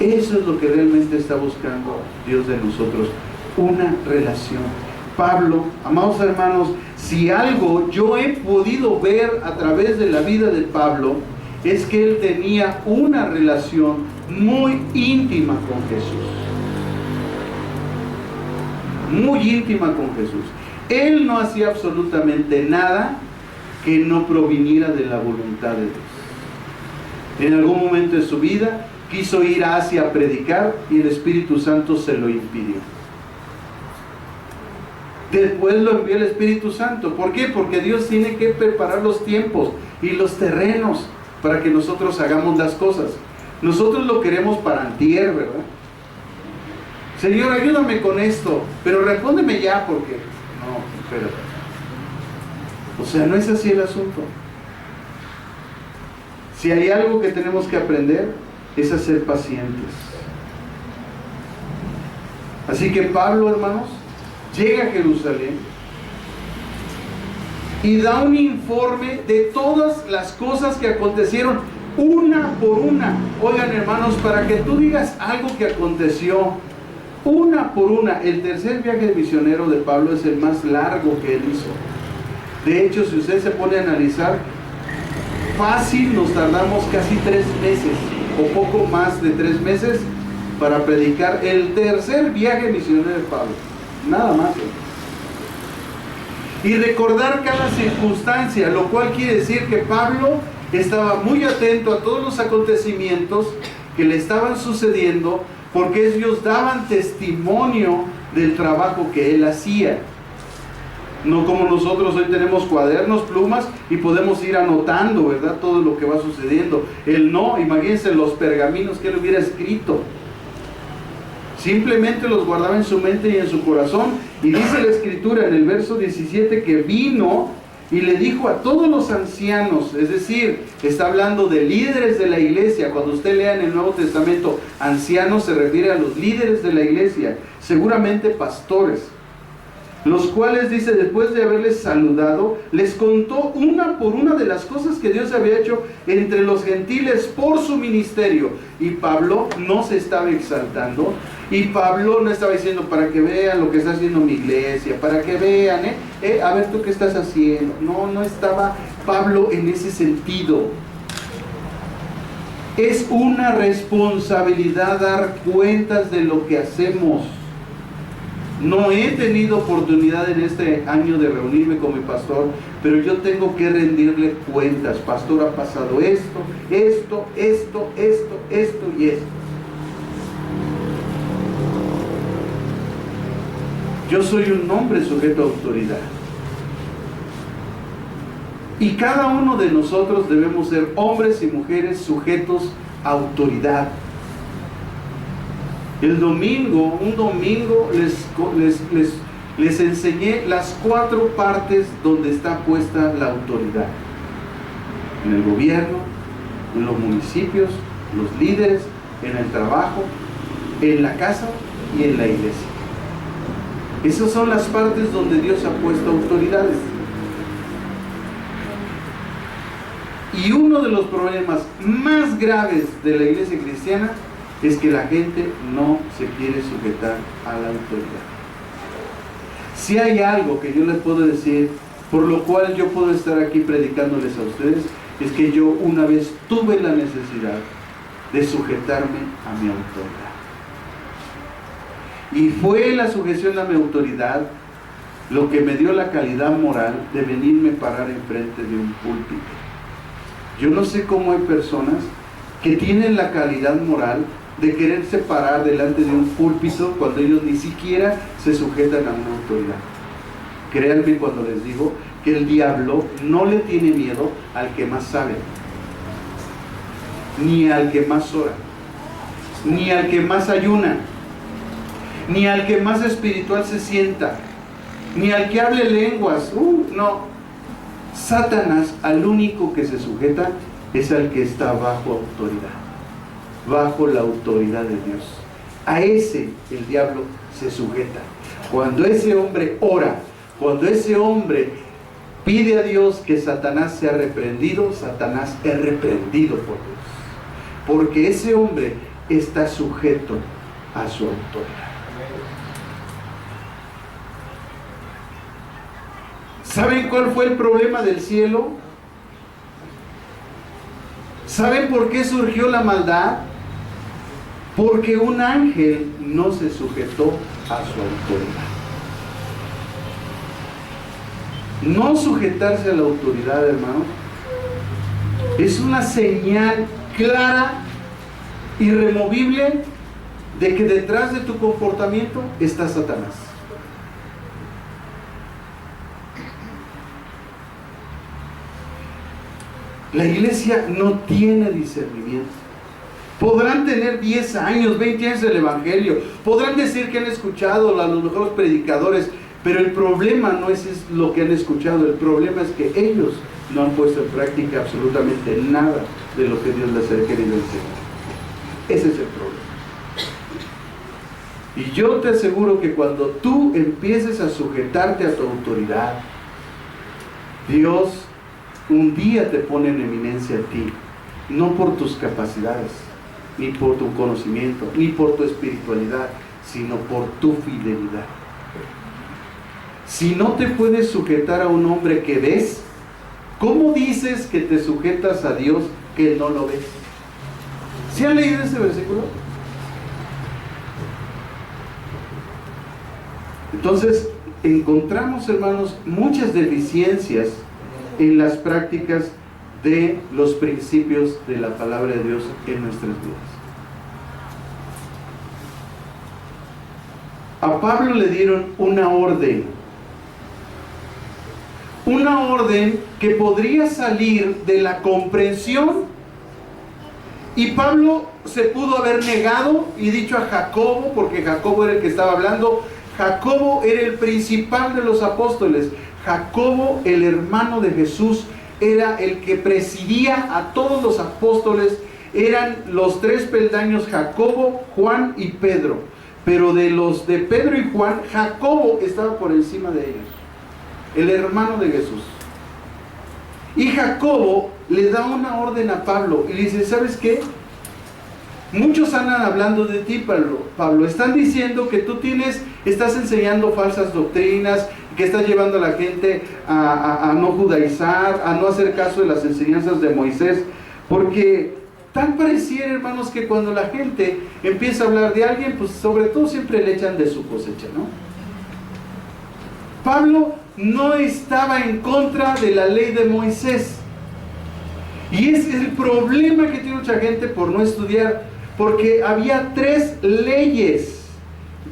Eso es lo que realmente está buscando Dios de nosotros, una relación. Pablo, amados hermanos, si algo yo he podido ver a través de la vida de Pablo, es que él tenía una relación muy íntima con Jesús. Muy íntima con Jesús. Él no hacía absolutamente nada que no proviniera de la voluntad de Dios. En algún momento de su vida quiso ir a Asia a predicar y el Espíritu Santo se lo impidió. Después lo envió el Espíritu Santo. ¿Por qué? Porque Dios tiene que preparar los tiempos y los terrenos para que nosotros hagamos las cosas. Nosotros lo queremos para antier, ¿verdad? Señor, ayúdame con esto, pero respóndeme ya, porque... No, espérate. O sea, no es así el asunto. Si hay algo que tenemos que aprender, es a ser pacientes. Así que Pablo, hermanos, llega a Jerusalén, y da un informe de todas las cosas que acontecieron, una por una. Oigan, hermanos, para que tú digas algo que aconteció, una por una. El tercer viaje misionero de Pablo es el más largo que él hizo. De hecho, si usted se pone a analizar, fácil nos tardamos casi 3 meses o poco más de 3 meses para predicar el tercer viaje misionero de Pablo, nada más. Y recordar cada circunstancia, lo cual quiere decir que Pablo estaba muy atento a todos los acontecimientos que le estaban sucediendo, porque ellos daban testimonio del trabajo que él hacía. No como nosotros hoy tenemos cuadernos, plumas y podemos ir anotando, ¿verdad?, todo lo que va sucediendo. Él no, imagínense los pergaminos que él hubiera escrito. Simplemente los guardaba en su mente y en su corazón. Y dice la Escritura en el verso 17 que vino y le dijo a todos los ancianos, es decir, está hablando de líderes de la iglesia. Cuando usted lea en el Nuevo Testamento ancianos, se refiere a los líderes de la iglesia, seguramente pastores, los cuales, dice, después de haberles saludado, les contó una por una de las cosas que Dios había hecho entre los gentiles por su ministerio. Y Pablo no se estaba exaltando, y Pablo no estaba diciendo para que vean lo que está haciendo mi iglesia, para que vean, a ver tú qué estás haciendo. No estaba Pablo en ese sentido. Es una responsabilidad dar cuentas de lo que hacemos. No he tenido oportunidad en este año de reunirme con mi pastor, pero yo tengo que rendirle cuentas. Pastor, ha pasado esto y esto. Yo soy un hombre sujeto a autoridad. Y cada uno de nosotros debemos ser hombres y mujeres sujetos a autoridad. Un domingo les enseñé las 4 partes donde está puesta la autoridad. En el gobierno, en los municipios, los líderes, en el trabajo, en la casa y en la iglesia. Esas son las partes donde Dios ha puesto autoridades. Y uno de los problemas más graves de la iglesia cristiana es que la gente no se quiere sujetar a la autoridad. Si hay algo que yo les puedo decir, por lo cual yo puedo estar aquí predicándoles a ustedes, es que yo una vez tuve la necesidad de sujetarme a mi autoridad. Y fue la sujeción a mi autoridad lo que me dio la calidad moral de venirme a parar enfrente de un púlpito. Yo no sé cómo hay personas que tienen la calidad moral de quererse parar delante de un púlpito cuando ellos ni siquiera se sujetan a una autoridad. Créanme cuando les digo que el diablo no le tiene miedo al que más sabe, ni al que más ora, ni al que más ayuna, ni al que más espiritual se sienta, ni al que hable lenguas. No. Satanás, al único que se sujeta es al que está bajo autoridad, bajo la autoridad de Dios. A ese el diablo se sujeta. Cuando ese hombre ora, cuando ese hombre pide a Dios que Satanás sea reprendido, Satanás es reprendido por Dios, porque ese hombre está sujeto a su autoridad. ¿Saben cuál fue el problema del cielo? ¿Saben por qué surgió la maldad? Porque un ángel no se sujetó a su autoridad. No sujetarse a la autoridad, hermanos, es una señal clara, irremovible, de que detrás de tu comportamiento está Satanás. La iglesia no tiene discernimiento. Podrán tener 10 años, 20 años del Evangelio, podrán decir que han escuchado a los mejores predicadores, pero el problema no es lo que han escuchado, el problema es que ellos no han puesto en práctica absolutamente nada de lo que Dios les ha querido enseñar. Ese es el problema. Y yo te aseguro que cuando tú empieces a sujetarte a tu autoridad, Dios un día te pone en eminencia a ti, no por tus capacidades, ni por tu conocimiento, ni por tu espiritualidad, sino por tu fidelidad. Si no te puedes sujetar a un hombre que ves, ¿cómo dices que te sujetas a Dios que no lo ves? ¿Sí han leído ese versículo? Entonces, encontramos, hermanos, muchas deficiencias en las prácticas de los principios de la palabra de Dios en nuestras vidas. A Pablo le dieron una orden que podría salir de la comprensión, y Pablo se pudo haber negado y dicho a Jacobo, porque Jacobo era el que estaba hablando. Jacobo era el principal de los apóstoles. Jacobo, el hermano de Jesús, era el que presidía a todos los apóstoles. Eran los tres peldaños: Jacobo, Juan y Pedro. Pero de los de Pedro y Juan, Jacobo estaba por encima de ellos, el hermano de Jesús. Y Jacobo le da una orden a Pablo y le dice: ¿sabes qué? Muchos andan hablando de ti, Pablo. Están diciendo que tú estás enseñando falsas doctrinas, que estás llevando a la gente a no judaizar, a no hacer caso de las enseñanzas de Moisés. Porque tal pareciera, hermanos, que cuando la gente empieza a hablar de alguien, pues sobre todo siempre le echan de su cosecha, ¿no? Pablo no estaba en contra de la ley de Moisés. Y ese es el problema que tiene mucha gente por no estudiar, porque había 3 leyes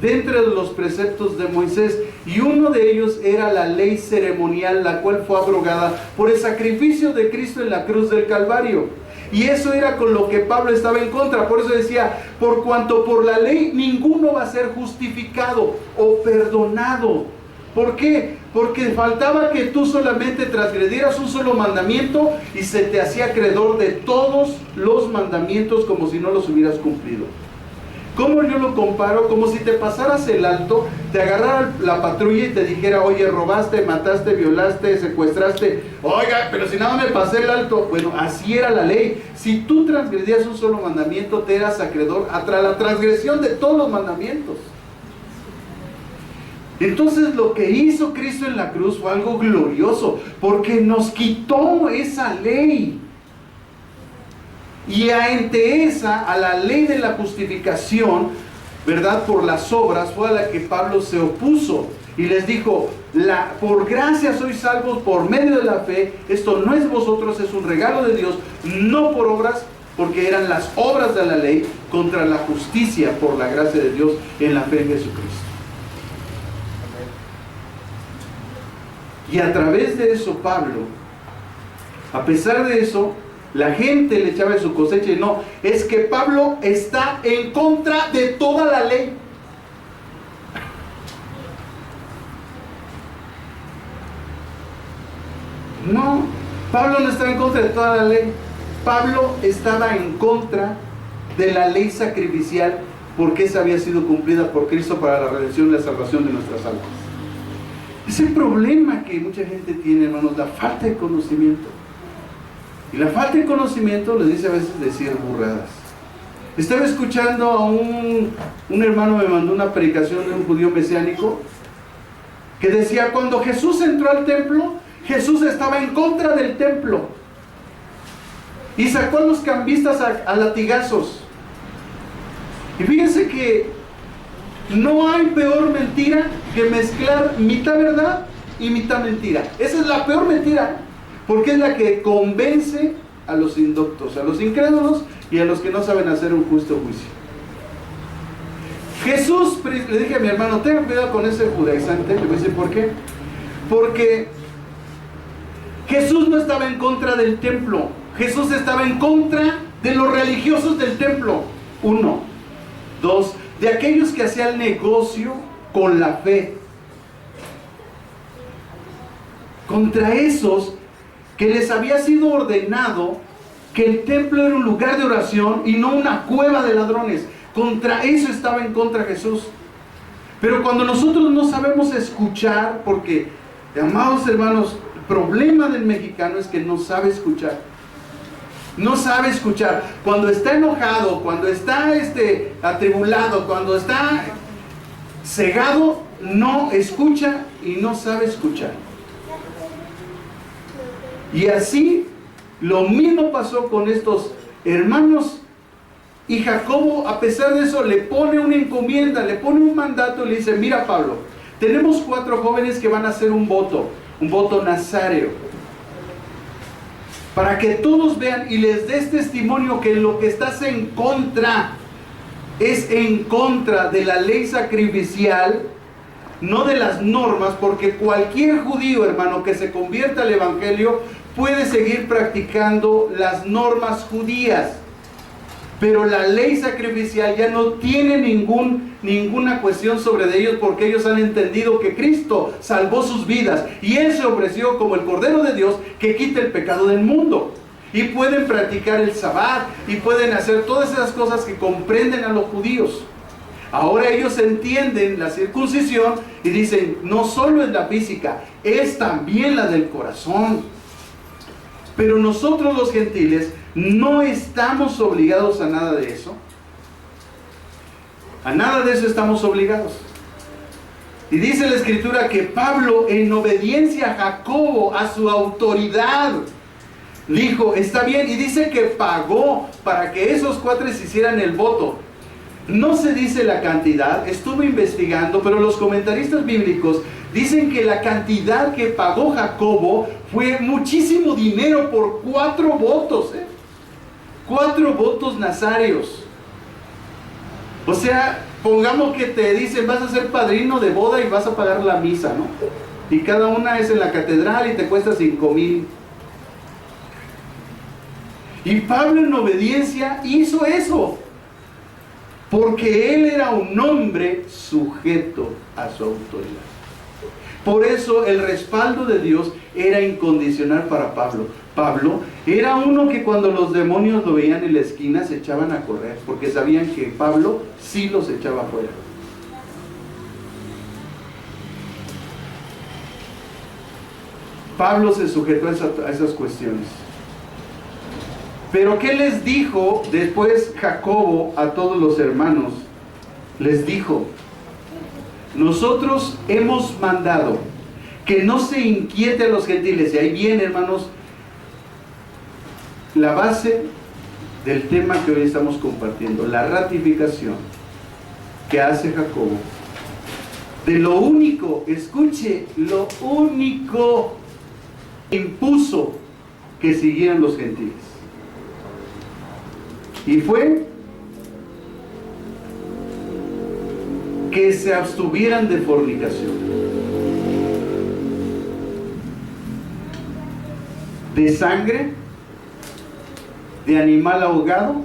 dentro de los preceptos de Moisés, y uno de ellos era la ley ceremonial, la cual fue abrogada por el sacrificio de Cristo en la cruz del Calvario. Y eso era con lo que Pablo estaba en contra. Por eso decía: por cuanto por la ley ninguno va a ser justificado o perdonado. ¿Por qué? Porque faltaba que tú solamente transgredieras un solo mandamiento y se te hacía acreedor de todos los mandamientos como si no los hubieras cumplido. ¿Cómo yo lo comparo? Como si te pasaras el alto, te agarrara la patrulla y te dijera: oye, robaste, mataste, violaste, secuestraste. Oiga, pero si nada me pasé el alto. Bueno, así era la ley. Si tú transgredías un solo mandamiento, te eras acreedor a la transgresión de todos los mandamientos. Entonces lo que hizo Cristo en la cruz fue algo glorioso, porque nos quitó esa ley. Y ante esa, a la ley de la justificación, ¿verdad?, por las obras, fue a la que Pablo se opuso. Y les dijo: por gracia sois salvos por medio de la fe. Esto no es vosotros, es un regalo de Dios, no por obras, porque eran las obras de la ley contra la justicia por la gracia de Dios en la fe en Jesucristo. Y a través de eso, Pablo, a pesar de eso, la gente le echaba de su cosecha. Y no, es que Pablo está en contra de toda la ley. No, Pablo no estaba en contra de toda la ley. Pablo estaba en contra de la ley sacrificial, porque esa había sido cumplida por Cristo para la redención y la salvación de nuestras almas. Es el problema que mucha gente tiene, hermanos, la falta de conocimiento. Y la falta de conocimiento les dice a veces decir burradas. Estaba escuchando a un hermano, me mandó una predicación de un judío mesiánico que decía: cuando Jesús entró al templo, Jesús estaba en contra del templo y sacó a los cambistas a latigazos. Y fíjense que no hay peor mentira que mezclar mitad verdad y mitad mentira. Esa es la peor mentira, porque es la que convence a los indoctos, a los incrédulos y a los que no saben hacer un justo juicio. Jesús, le dije a mi hermano: ten cuidado con ese judaizante. Le voy a decir por qué. Porque Jesús no estaba en contra del templo. Jesús estaba en contra de los religiosos del templo. 1. 2. De aquellos que hacían negocio con la fe. Contra esos que les había sido ordenado que el templo era un lugar de oración y no una cueva de ladrones. Contra eso estaba en contra Jesús. Pero cuando nosotros no sabemos escuchar, porque, amados hermanos, problema del mexicano es que no sabe escuchar. No sabe escuchar. Cuando está enojado, cuando está atribulado, cuando está cegado, no escucha y no sabe escuchar. Y así, lo mismo pasó con estos hermanos. Y Jacobo, a pesar de eso, le pone una encomienda, le pone un mandato y le dice: mira, Pablo, tenemos 4 jóvenes que van a hacer un voto nazáreo, para que todos vean y les des testimonio que lo que estás en contra es en contra de la ley sacrificial, no de las normas, porque cualquier judío, hermano, que se convierta al evangelio puede seguir practicando las normas judías, pero la ley sacrificial ya no tiene ninguna cuestión sobre ellos, porque ellos han entendido que Cristo salvó sus vidas y Él se ofreció como el Cordero de Dios que quita el pecado del mundo. Y pueden practicar el sabbat y pueden hacer todas esas cosas que comprenden a los judíos. Ahora ellos entienden la circuncisión y dicen: no solo es la física, es también la del corazón. Pero nosotros los gentiles no estamos obligados a nada de eso. A nada de eso estamos obligados. Y dice la Escritura que Pablo, en obediencia a Jacobo, a su autoridad, dijo: está bien. Y dice que pagó para que esos 4 hicieran el voto. No se dice la cantidad, estuve investigando, pero los comentaristas bíblicos dicen que la cantidad que pagó Jacobo fue muchísimo dinero por 4 votos, 4 votos nazáreos. O sea, pongamos que te dicen: vas a ser padrino de boda y vas a pagar la misa, ¿no? Y cada una es en la catedral y te cuesta 5,000. Y Pablo, en obediencia, hizo eso, porque él era un hombre sujeto a su autoridad. Por eso el respaldo de Dios era incondicional para Pablo. Pablo era uno que cuando los demonios lo veían en la esquina se echaban a correr, porque sabían que Pablo sí los echaba afuera. Pablo se sujetó a esas cuestiones. Pero ¿qué les dijo después Jacobo a todos los hermanos? Les dijo: nosotros hemos mandado que no se inquiete a los gentiles. Y ahí viene, hermanos, la base del tema que hoy estamos compartiendo, la ratificación que hace Jacobo de lo único, escuche, lo único que impuso que siguieran los gentiles. Y fue que se abstuvieran de fornicación, de sangre, de animal ahogado,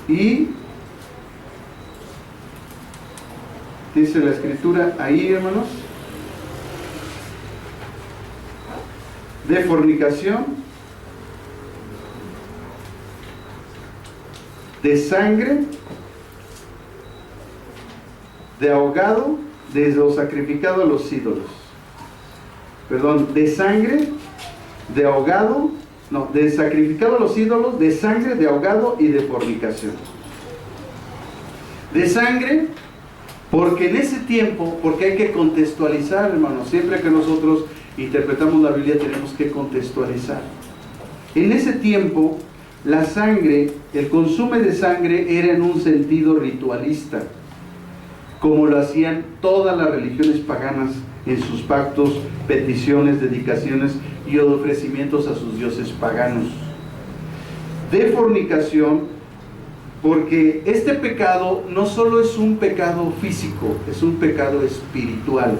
y dice la Escritura ahí, hermanos, de fornicación, de sangre, de ahogado, de lo sacrificado a los ídolos. Perdón, de sangre, de ahogado, no, de sacrificado a los ídolos, de sangre, de ahogado y de fornicación. De sangre, porque en ese tiempo, porque hay que contextualizar, hermanos, siempre que nosotros interpretamos la Biblia tenemos que contextualizar. En ese tiempo, la sangre, el consumo de sangre era en un sentido ritualista, como lo hacían todas las religiones paganas en sus pactos, peticiones, dedicaciones y ofrecimientos a sus dioses paganos. De fornicación, porque este pecado no solo es un pecado físico, es un pecado espiritual.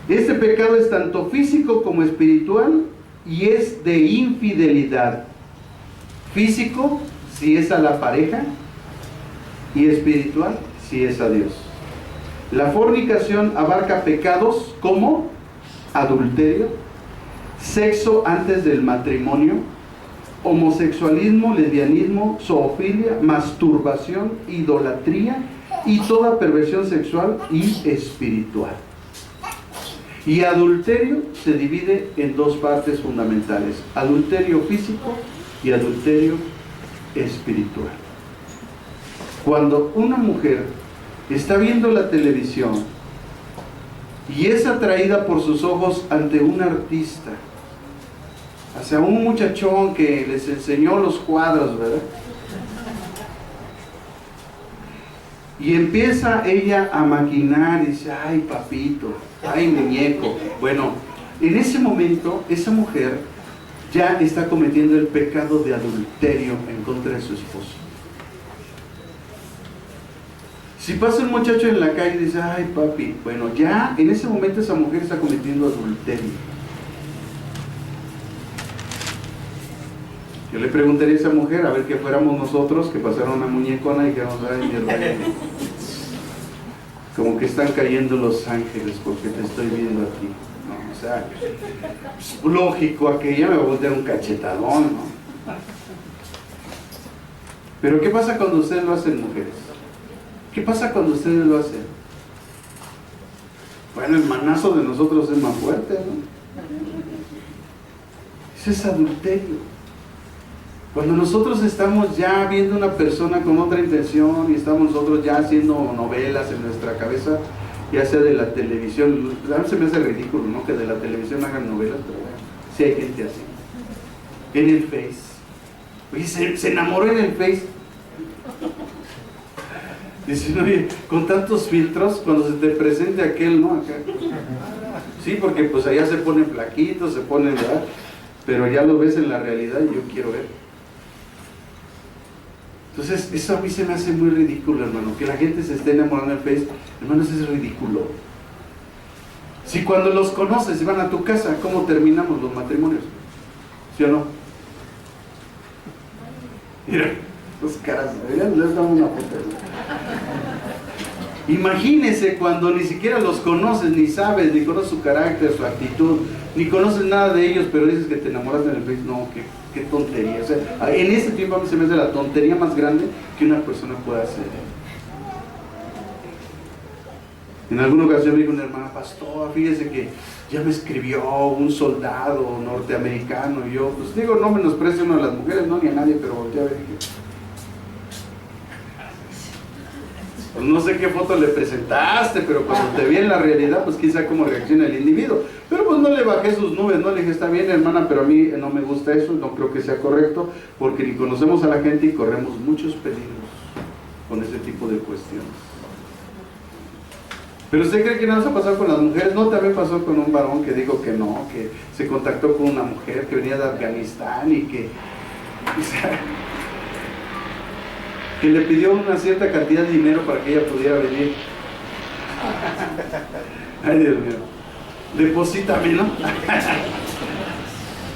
Este pecado es tanto físico como espiritual y es de infidelidad. Físico, si es a la pareja, y espiritual, si es a Dios. La fornicación abarca pecados como adulterio, sexo antes del matrimonio, homosexualismo, lesbianismo, zoofilia, masturbación, idolatría y toda perversión sexual y espiritual. Y adulterio se divide en dos partes fundamentales: adulterio físico y adulterio espiritual. Cuando una mujer está viendo la televisión y es atraída por sus ojos ante un artista, hacia un muchachón que les enseñó los cuadros, ¿verdad? Y empieza ella a maquinar y dice: ay papito, ay muñeco. Bueno, en ese momento esa mujer ya está cometiendo el pecado de adulterio en contra de su esposo. Si pasa un muchacho en la calle y dice: ay papi, bueno, ya en ese momento esa mujer está cometiendo adulterio. Yo le preguntaría a esa mujer, a ver que fuéramos nosotros, que pasaron una muñecona y dijéramos: ay mi hermano, como que están cayendo los ángeles porque te estoy viendo aquí. No, o sea, es lógico, aquella me va a voltear un cachetadón, ¿no? Pero ¿qué pasa cuando ustedes lo hacen, mujeres? ¿Qué pasa cuando ustedes lo hacen? Bueno, el manazo de nosotros es más fuerte, ¿no? Ese es adulterio. Cuando nosotros estamos ya viendo una persona con otra intención y estamos nosotros ya haciendo novelas en nuestra cabeza, ya sea de la televisión, a mí se me hace ridículo, ¿no?, que de la televisión hagan novelas, pero bueno, sí hay gente así. En el Face. Oye, se enamoró en el Face. Dicen: oye, con tantos filtros, cuando se te presente aquel, ¿no? Acá. Sí, porque pues allá se ponen flaquitos, se ponen, ¿verdad? Pero ya lo ves en la realidad y yo quiero ver. Entonces, eso a mí se me hace muy ridículo, hermano, que la gente se esté enamorando en Face. Hermano, eso es ridículo. Si cuando los conoces y van a tu casa, ¿cómo terminamos los matrimonios? ¿Sí o no? Mira, los caras, les damos una foto. Imagínese cuando ni siquiera los conoces, ni sabes, ni conoces su carácter, su actitud, ni conoces nada de ellos, pero dices que te enamoras en el Face. No, qué tontería. O sea, en ese tiempo a mí se me hace la tontería más grande que una persona pueda hacer. En alguna ocasión me dijo una hermana: pastor, fíjese que ya me escribió un soldado norteamericano. Y yo, pues digo, no menosprecio a una de las mujeres, no, ni a nadie, pero volteé a ver que... pues no sé qué foto le presentaste, pero cuando te vi en la realidad, pues quién sabe cómo reacciona el individuo. Pero pues no le bajé sus nubes, no le dije: está bien, hermana, pero a mí no me gusta eso, no creo que sea correcto, porque ni conocemos a la gente y corremos muchos peligros con ese tipo de cuestiones. Pero ¿usted cree que no nos ha pasado con las mujeres? No, también pasó con un varón que dijo que no, que se contactó con una mujer que venía de Afganistán y que... o sea, que le pidió una cierta cantidad de dinero para que ella pudiera venir. Ay, Dios mío, deposítame, ¿no?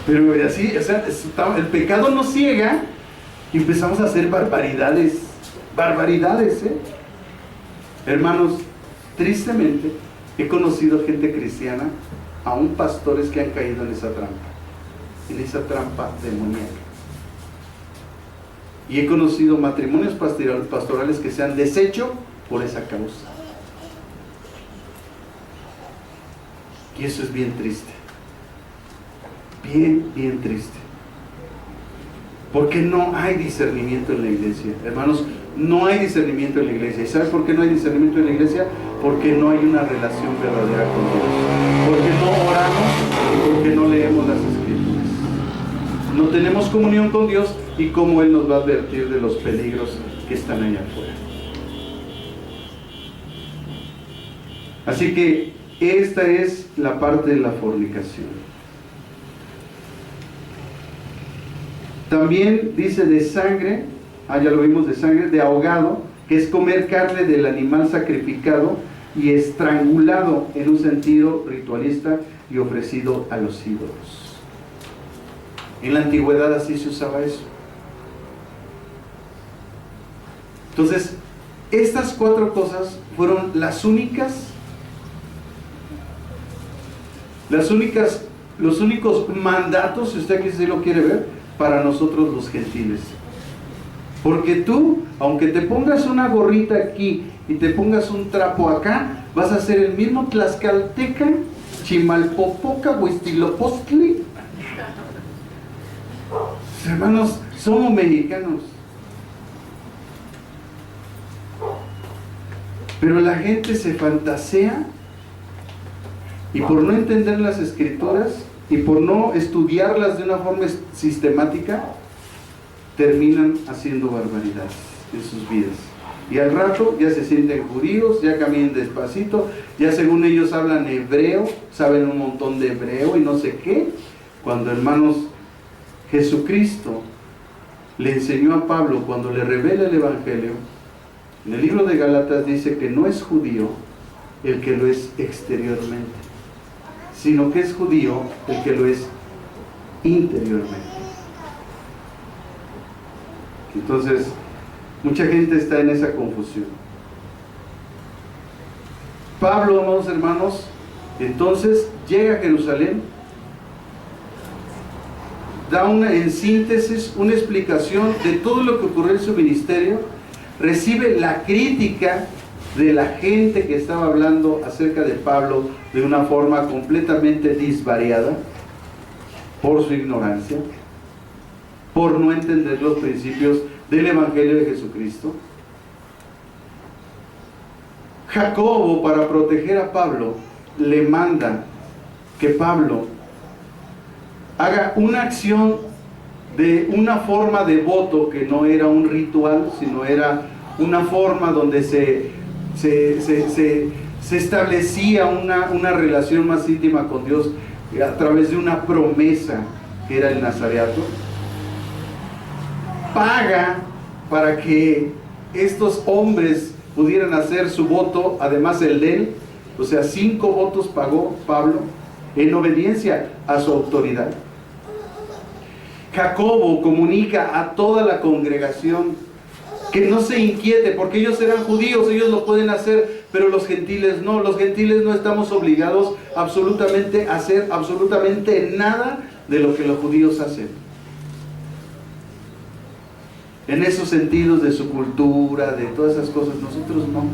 Pero así, o sea, el pecado nos ciega y empezamos a hacer barbaridades, Hermanos, tristemente he conocido gente cristiana, aún pastores, que han caído en esa trampa demoníaca. Y he conocido matrimonios pastorales que se han deshecho por esa causa. Y eso es bien triste. Bien triste. Porque no hay discernimiento en la iglesia. Hermanos, no hay discernimiento en la iglesia. ¿Y sabes por qué no hay discernimiento en la iglesia? Porque no hay una relación verdadera con Dios. Porque no oramos, porque no leemos las Escrituras. No tenemos comunión con Dios y cómo Él nos va a advertir de los peligros que están allá afuera. Así que esta es la parte de la fornicación. También dice de sangre, ya lo vimos, de sangre, de ahogado, que es comer carne del animal sacrificado y estrangulado en un sentido ritualista y ofrecido a los ídolos. En la antigüedad así se usaba eso. Entonces, estas 4 cosas fueron los únicos mandatos, si usted aquí sí lo quiere ver, para nosotros los gentiles. Porque tú, aunque te pongas una gorrita aquí y te pongas un trapo acá, vas a ser el mismo tlaxcalteca, chimalpopoca, huitzilopochtli. Hermanos, somos mexicanos. Pero la gente se fantasea, y por no entender las escrituras y por no estudiarlas de una forma sistemática, terminan haciendo barbaridades en sus vidas. Y al rato ya se sienten judíos, ya caminan despacito, ya según ellos hablan hebreo, saben un montón de hebreo y no sé qué, cuando, hermanos, Jesucristo le enseñó a Pablo, cuando le revela el Evangelio, en el libro de Gálatas dice que no es judío el que lo es exteriormente, sino que es judío el que lo es interiormente. Entonces, mucha gente está en esa confusión. Pablo, amados hermanos, entonces llega a Jerusalén, da en síntesis una explicación de todo lo que ocurrió en su ministerio, recibe la crítica de la gente que estaba hablando acerca de Pablo de una forma completamente disvariada por su ignorancia, por no entender los principios del Evangelio de Jesucristo. Jacobo, para proteger a Pablo, le manda que Pablo haga una acción de una forma de voto que no era un ritual, sino era una forma donde se establecía una relación más íntima con Dios a través de una promesa que era el nazareato. Paga para que estos hombres pudieran hacer su voto, además el de él, o sea, 5 votos pagó Pablo en obediencia a su autoridad. Jacobo comunica a toda la congregación que no se inquiete, porque ellos eran judíos, ellos lo pueden hacer, pero los gentiles no. Los gentiles no estamos obligados absolutamente a hacer absolutamente nada de lo que los judíos hacen, en esos sentidos de su cultura, de todas esas cosas. Nosotros no.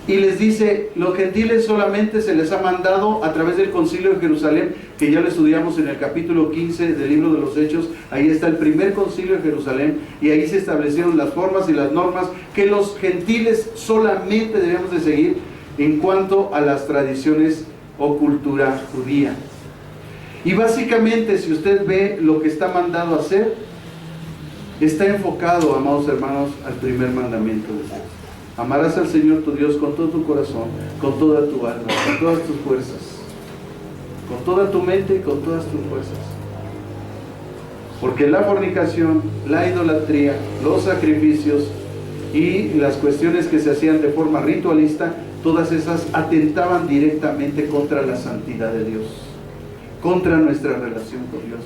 Y les dice, los gentiles solamente se les ha mandado a través del concilio de Jerusalén, que ya lo estudiamos en el capítulo 15 del libro de los Hechos. Ahí está el primer concilio de Jerusalén, y ahí se establecieron las formas y las normas que los gentiles solamente debemos de seguir en cuanto a las tradiciones o cultura judía. Y básicamente, si usted ve lo que está mandado a hacer, está enfocado, amados hermanos, al primer mandamiento de Dios. Amarás al Señor tu Dios con todo tu corazón, con toda tu alma, con todas tus fuerzas, con toda tu mente y con todas tus fuerzas. Porque la fornicación, la idolatría, los sacrificios y las cuestiones que se hacían de forma ritualista, todas esas atentaban directamente contra la santidad de Dios, contra nuestra relación con Dios.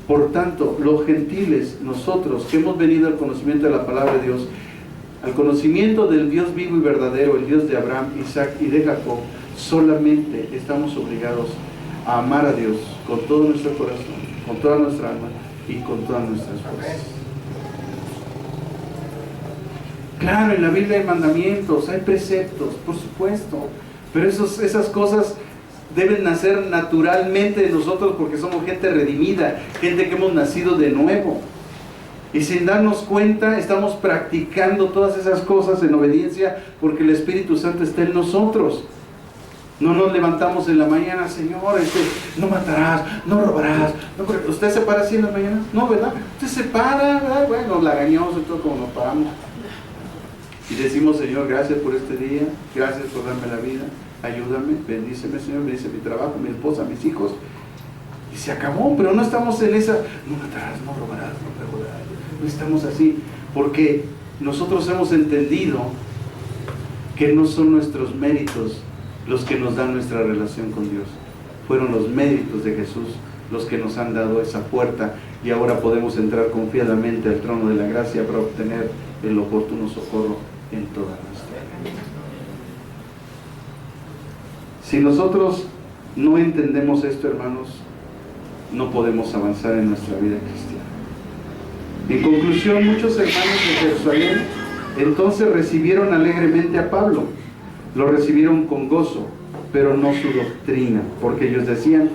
Por tanto, los gentiles, nosotros que hemos venido al conocimiento de la palabra de Dios, al conocimiento del Dios vivo y verdadero, el Dios de Abraham, Isaac y de Jacob, solamente estamos obligados a amar a Dios con todo nuestro corazón, con toda nuestra alma y con todas nuestras fuerzas. Claro, en la Biblia hay mandamientos, hay preceptos, por supuesto, pero esas cosas deben nacer naturalmente de nosotros, porque somos gente redimida, gente que hemos nacido de nuevo. Y sin darnos cuenta estamos practicando todas esas cosas en obediencia, porque el Espíritu Santo está en nosotros. No nos levantamos en la mañana, Señor, no matarás, no robarás. No, ¿usted se para así en las mañanas? No, ¿verdad? Usted se para, ¿verdad? Bueno, lagañoso y todo, como nos paramos. Y decimos, Señor, gracias por este día, gracias por darme la vida, ayúdame, bendíceme, Señor, bendice mi trabajo, mi esposa, mis hijos. Y se acabó, pero no estamos en esa, no matarás, no robarás, no pregolarás. No estamos así, porque nosotros hemos entendido que no son nuestros méritos los que nos dan nuestra relación con Dios. Fueron los méritos de Jesús los que nos han dado esa puerta, y ahora podemos entrar confiadamente al trono de la gracia para obtener el oportuno socorro en toda nuestra vida. Si nosotros no entendemos esto, hermanos, no podemos avanzar en nuestra vida cristiana. En conclusión, muchos hermanos de Jerusalén entonces recibieron alegremente a Pablo. Lo recibieron con gozo, pero no su doctrina, porque ellos decían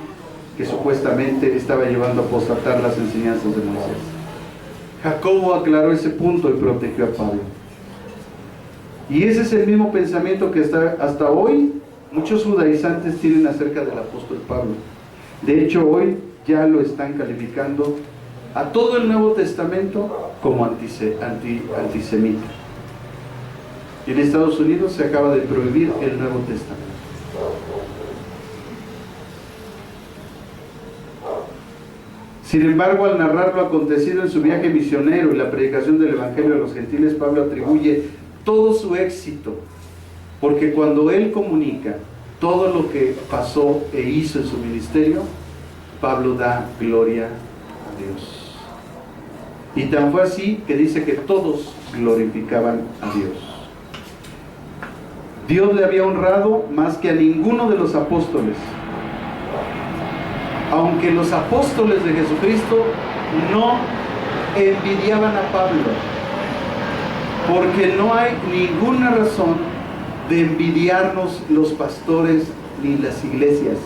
que supuestamente estaba llevando a apostatar las enseñanzas de Moisés. Jacobo aclaró ese punto y protegió a Pablo. Y ese es el mismo pensamiento que hasta hoy muchos judaizantes tienen acerca del apóstol Pablo. De hecho, hoy ya lo están calificando a todo el Nuevo Testamento como antisemita. En Estados Unidos se acaba de prohibir el Nuevo Testamento. Sin embargo, al narrar lo acontecido en su viaje misionero y la predicación del Evangelio a los gentiles, Pablo atribuye todo su éxito, porque cuando él comunica todo lo que pasó e hizo en su ministerio, Pablo da gloria a Dios. Y tan fue así que dice que todos glorificaban a Dios. Dios le había honrado más que a ninguno de los apóstoles, aunque los apóstoles de Jesucristo no envidiaban a Pablo, porque no hay ninguna razón de envidiarnos los pastores ni las iglesias.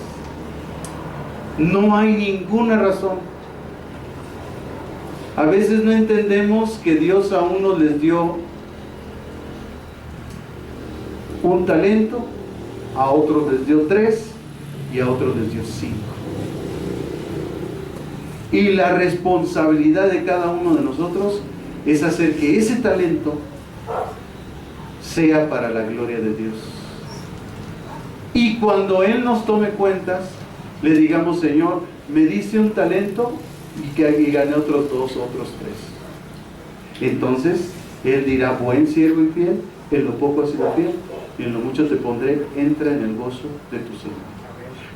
No hay ninguna razón. A veces no entendemos que Dios a unos les dio un talento, a otros les dio 3 y a otros les dio 5. Y la responsabilidad de cada uno de nosotros es hacer que ese talento sea para la gloria de Dios. Y cuando Él nos tome cuentas, le digamos: Señor, me diste un talento y gané otros 2, otros 3. Entonces Él dirá: buen siervo y fiel, en lo poco has sido fiel, y en lo mucho te pondré, entra en el gozo de tu Señor.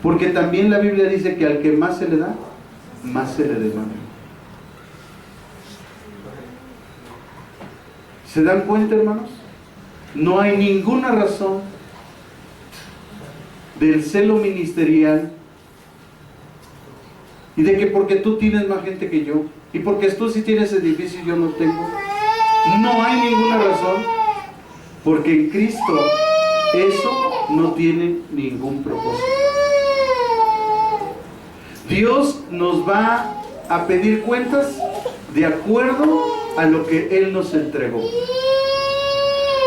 Porque también la Biblia dice que al que más se le da, más se le demanda. ¿Se dan cuenta, hermanos? No hay ninguna razón del celo ministerial y de que porque tú tienes más gente que yo y porque tú sí tienes edificio y yo no tengo. No hay ninguna razón, porque en Cristo eso no tiene ningún propósito. Dios nos va a pedir cuentas de acuerdo a lo que Él nos entregó.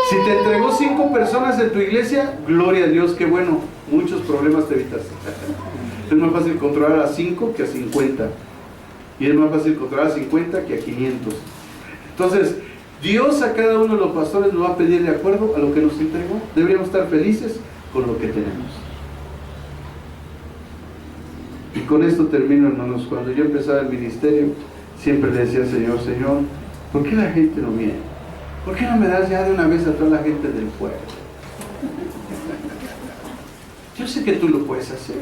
Si te entregó 5 personas en tu iglesia, gloria a Dios, qué bueno, muchos problemas te evitas. Es más fácil controlar a 5 que a 50. Y es más fácil controlar a 50 que a 500. Entonces, Dios a cada uno de los pastores nos va a pedir de acuerdo a lo que nos entregó. Deberíamos estar felices con lo que tenemos. Y con esto termino, hermanos. Cuando yo empezaba el ministerio, siempre le decía al Señor: Señor, ¿por qué la gente no viene? ¿Por qué no me das ya de una vez a toda la gente del pueblo? Yo sé que tú lo puedes hacer.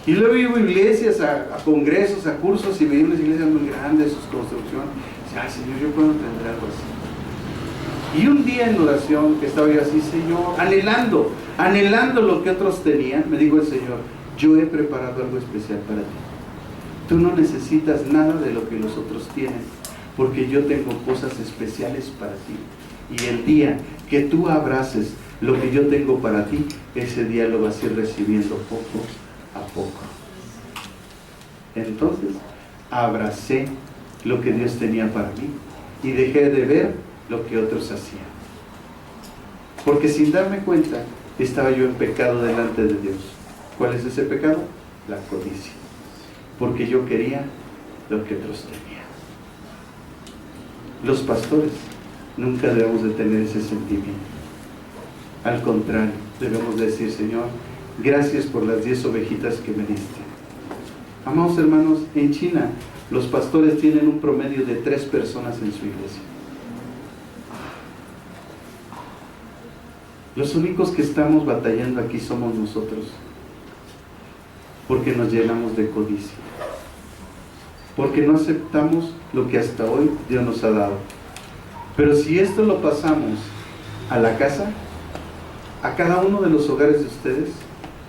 Y luego iba a iglesias, a congresos, a cursos, y veía unas iglesias muy grandes, sus construcciones. Y decía: ay, Señor, yo puedo aprender algo así. Y un día en oración, que estaba yo así, Señor, anhelando lo que otros tenían, me dijo el Señor: yo he preparado algo especial para ti. Tú no necesitas nada de lo que los otros tienen, porque yo tengo cosas especiales para ti. Y el día que tú abraces lo que yo tengo para ti, ese día lo vas a ir recibiendo poco a poco. Entonces abracé lo que Dios tenía para mí y dejé de ver lo que otros hacían, porque sin darme cuenta estaba yo en pecado delante de Dios. ¿Cuál es ese pecado? La codicia, porque yo quería lo que otros tenían. Los pastores nunca debemos de tener ese sentimiento. Al contrario, debemos decir: Señor, gracias por las 10 ovejitas que me diste. Amados hermanos, en China los pastores tienen un promedio de 3 personas en su iglesia. Los únicos que estamos batallando aquí somos nosotros, porque nos llenamos de codicia, porque no aceptamos lo que hasta hoy Dios nos ha dado. Pero si esto lo pasamos a la casa, a cada uno de los hogares de ustedes,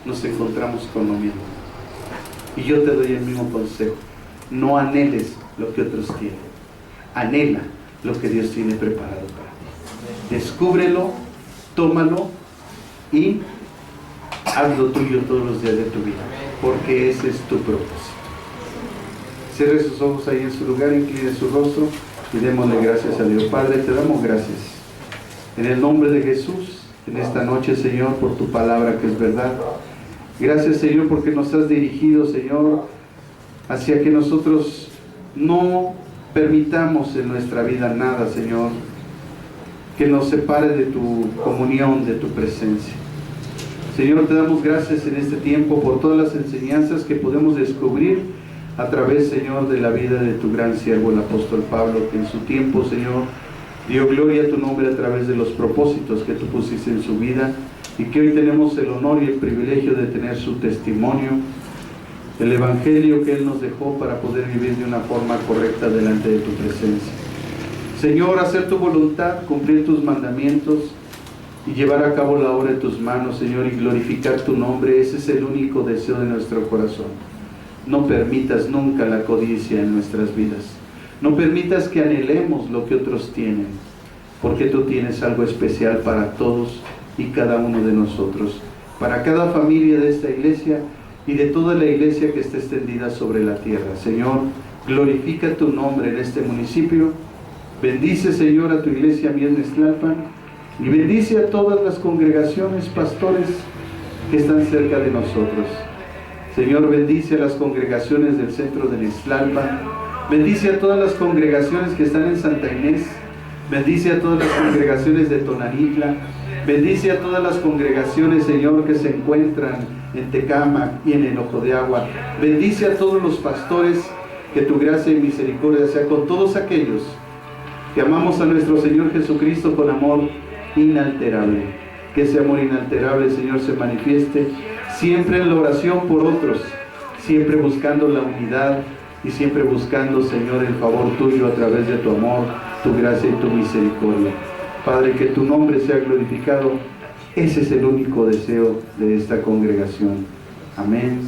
nos encontramos con lo mismo. Y yo te doy el mismo consejo: no anheles lo que otros tienen, anhela lo que Dios tiene preparado para ti. Descúbrelo, tómalo y hazlo tuyo todos los días de tu vida, porque ese es tu propósito. Cierre sus ojos ahí en su lugar, incline su rostro y démosle gracias a Dios. Padre, te damos gracias en el nombre de Jesús en esta noche, Señor, por tu palabra que es verdad. Gracias, Señor, porque nos has dirigido, Señor, hacia que nosotros no permitamos en nuestra vida nada, Señor, que nos separe de tu comunión, de tu presencia. Señor, te damos gracias en este tiempo por todas las enseñanzas que podemos descubrir a través, Señor, de la vida de tu gran siervo, el apóstol Pablo, que en su tiempo, Señor, dio gloria a tu nombre a través de los propósitos que tú pusiste en su vida, y que hoy tenemos el honor y el privilegio de tener su testimonio, el evangelio que él nos dejó para poder vivir de una forma correcta delante de tu presencia. Señor, hacer tu voluntad, cumplir tus mandamientos y llevar a cabo la obra de tus manos, Señor, y glorificar tu nombre. Ese es el único deseo de nuestro corazón. No permitas nunca la codicia en nuestras vidas. No permitas que anhelemos lo que otros tienen, porque tú tienes algo especial para todos y cada uno de nosotros, para cada familia de esta iglesia y de toda la iglesia que está extendida sobre la tierra. Señor, glorifica tu nombre en este municipio. Bendice, Señor, a tu iglesia Miernes Tlalpan, y bendice a todas las congregaciones, pastores que están cerca de nosotros. Señor, bendice a las congregaciones del centro de Tlalpan, bendice a todas las congregaciones que están en Santa Inés, bendice a todas las congregaciones de Tonanitla, bendice a todas las congregaciones, Señor, que se encuentran en Tecámac y en el Ojo de Agua. Bendice a todos los pastores, que tu gracia y misericordia sea con todos aquellos que amamos a nuestro Señor Jesucristo con amor inalterable. Que ese amor inalterable, Señor, se manifieste siempre en la oración por otros, siempre buscando la unidad y siempre buscando, Señor, el favor tuyo a través de tu amor, tu gracia y tu misericordia. Padre, que tu nombre sea glorificado. Ese es el único deseo de esta congregación. Amén.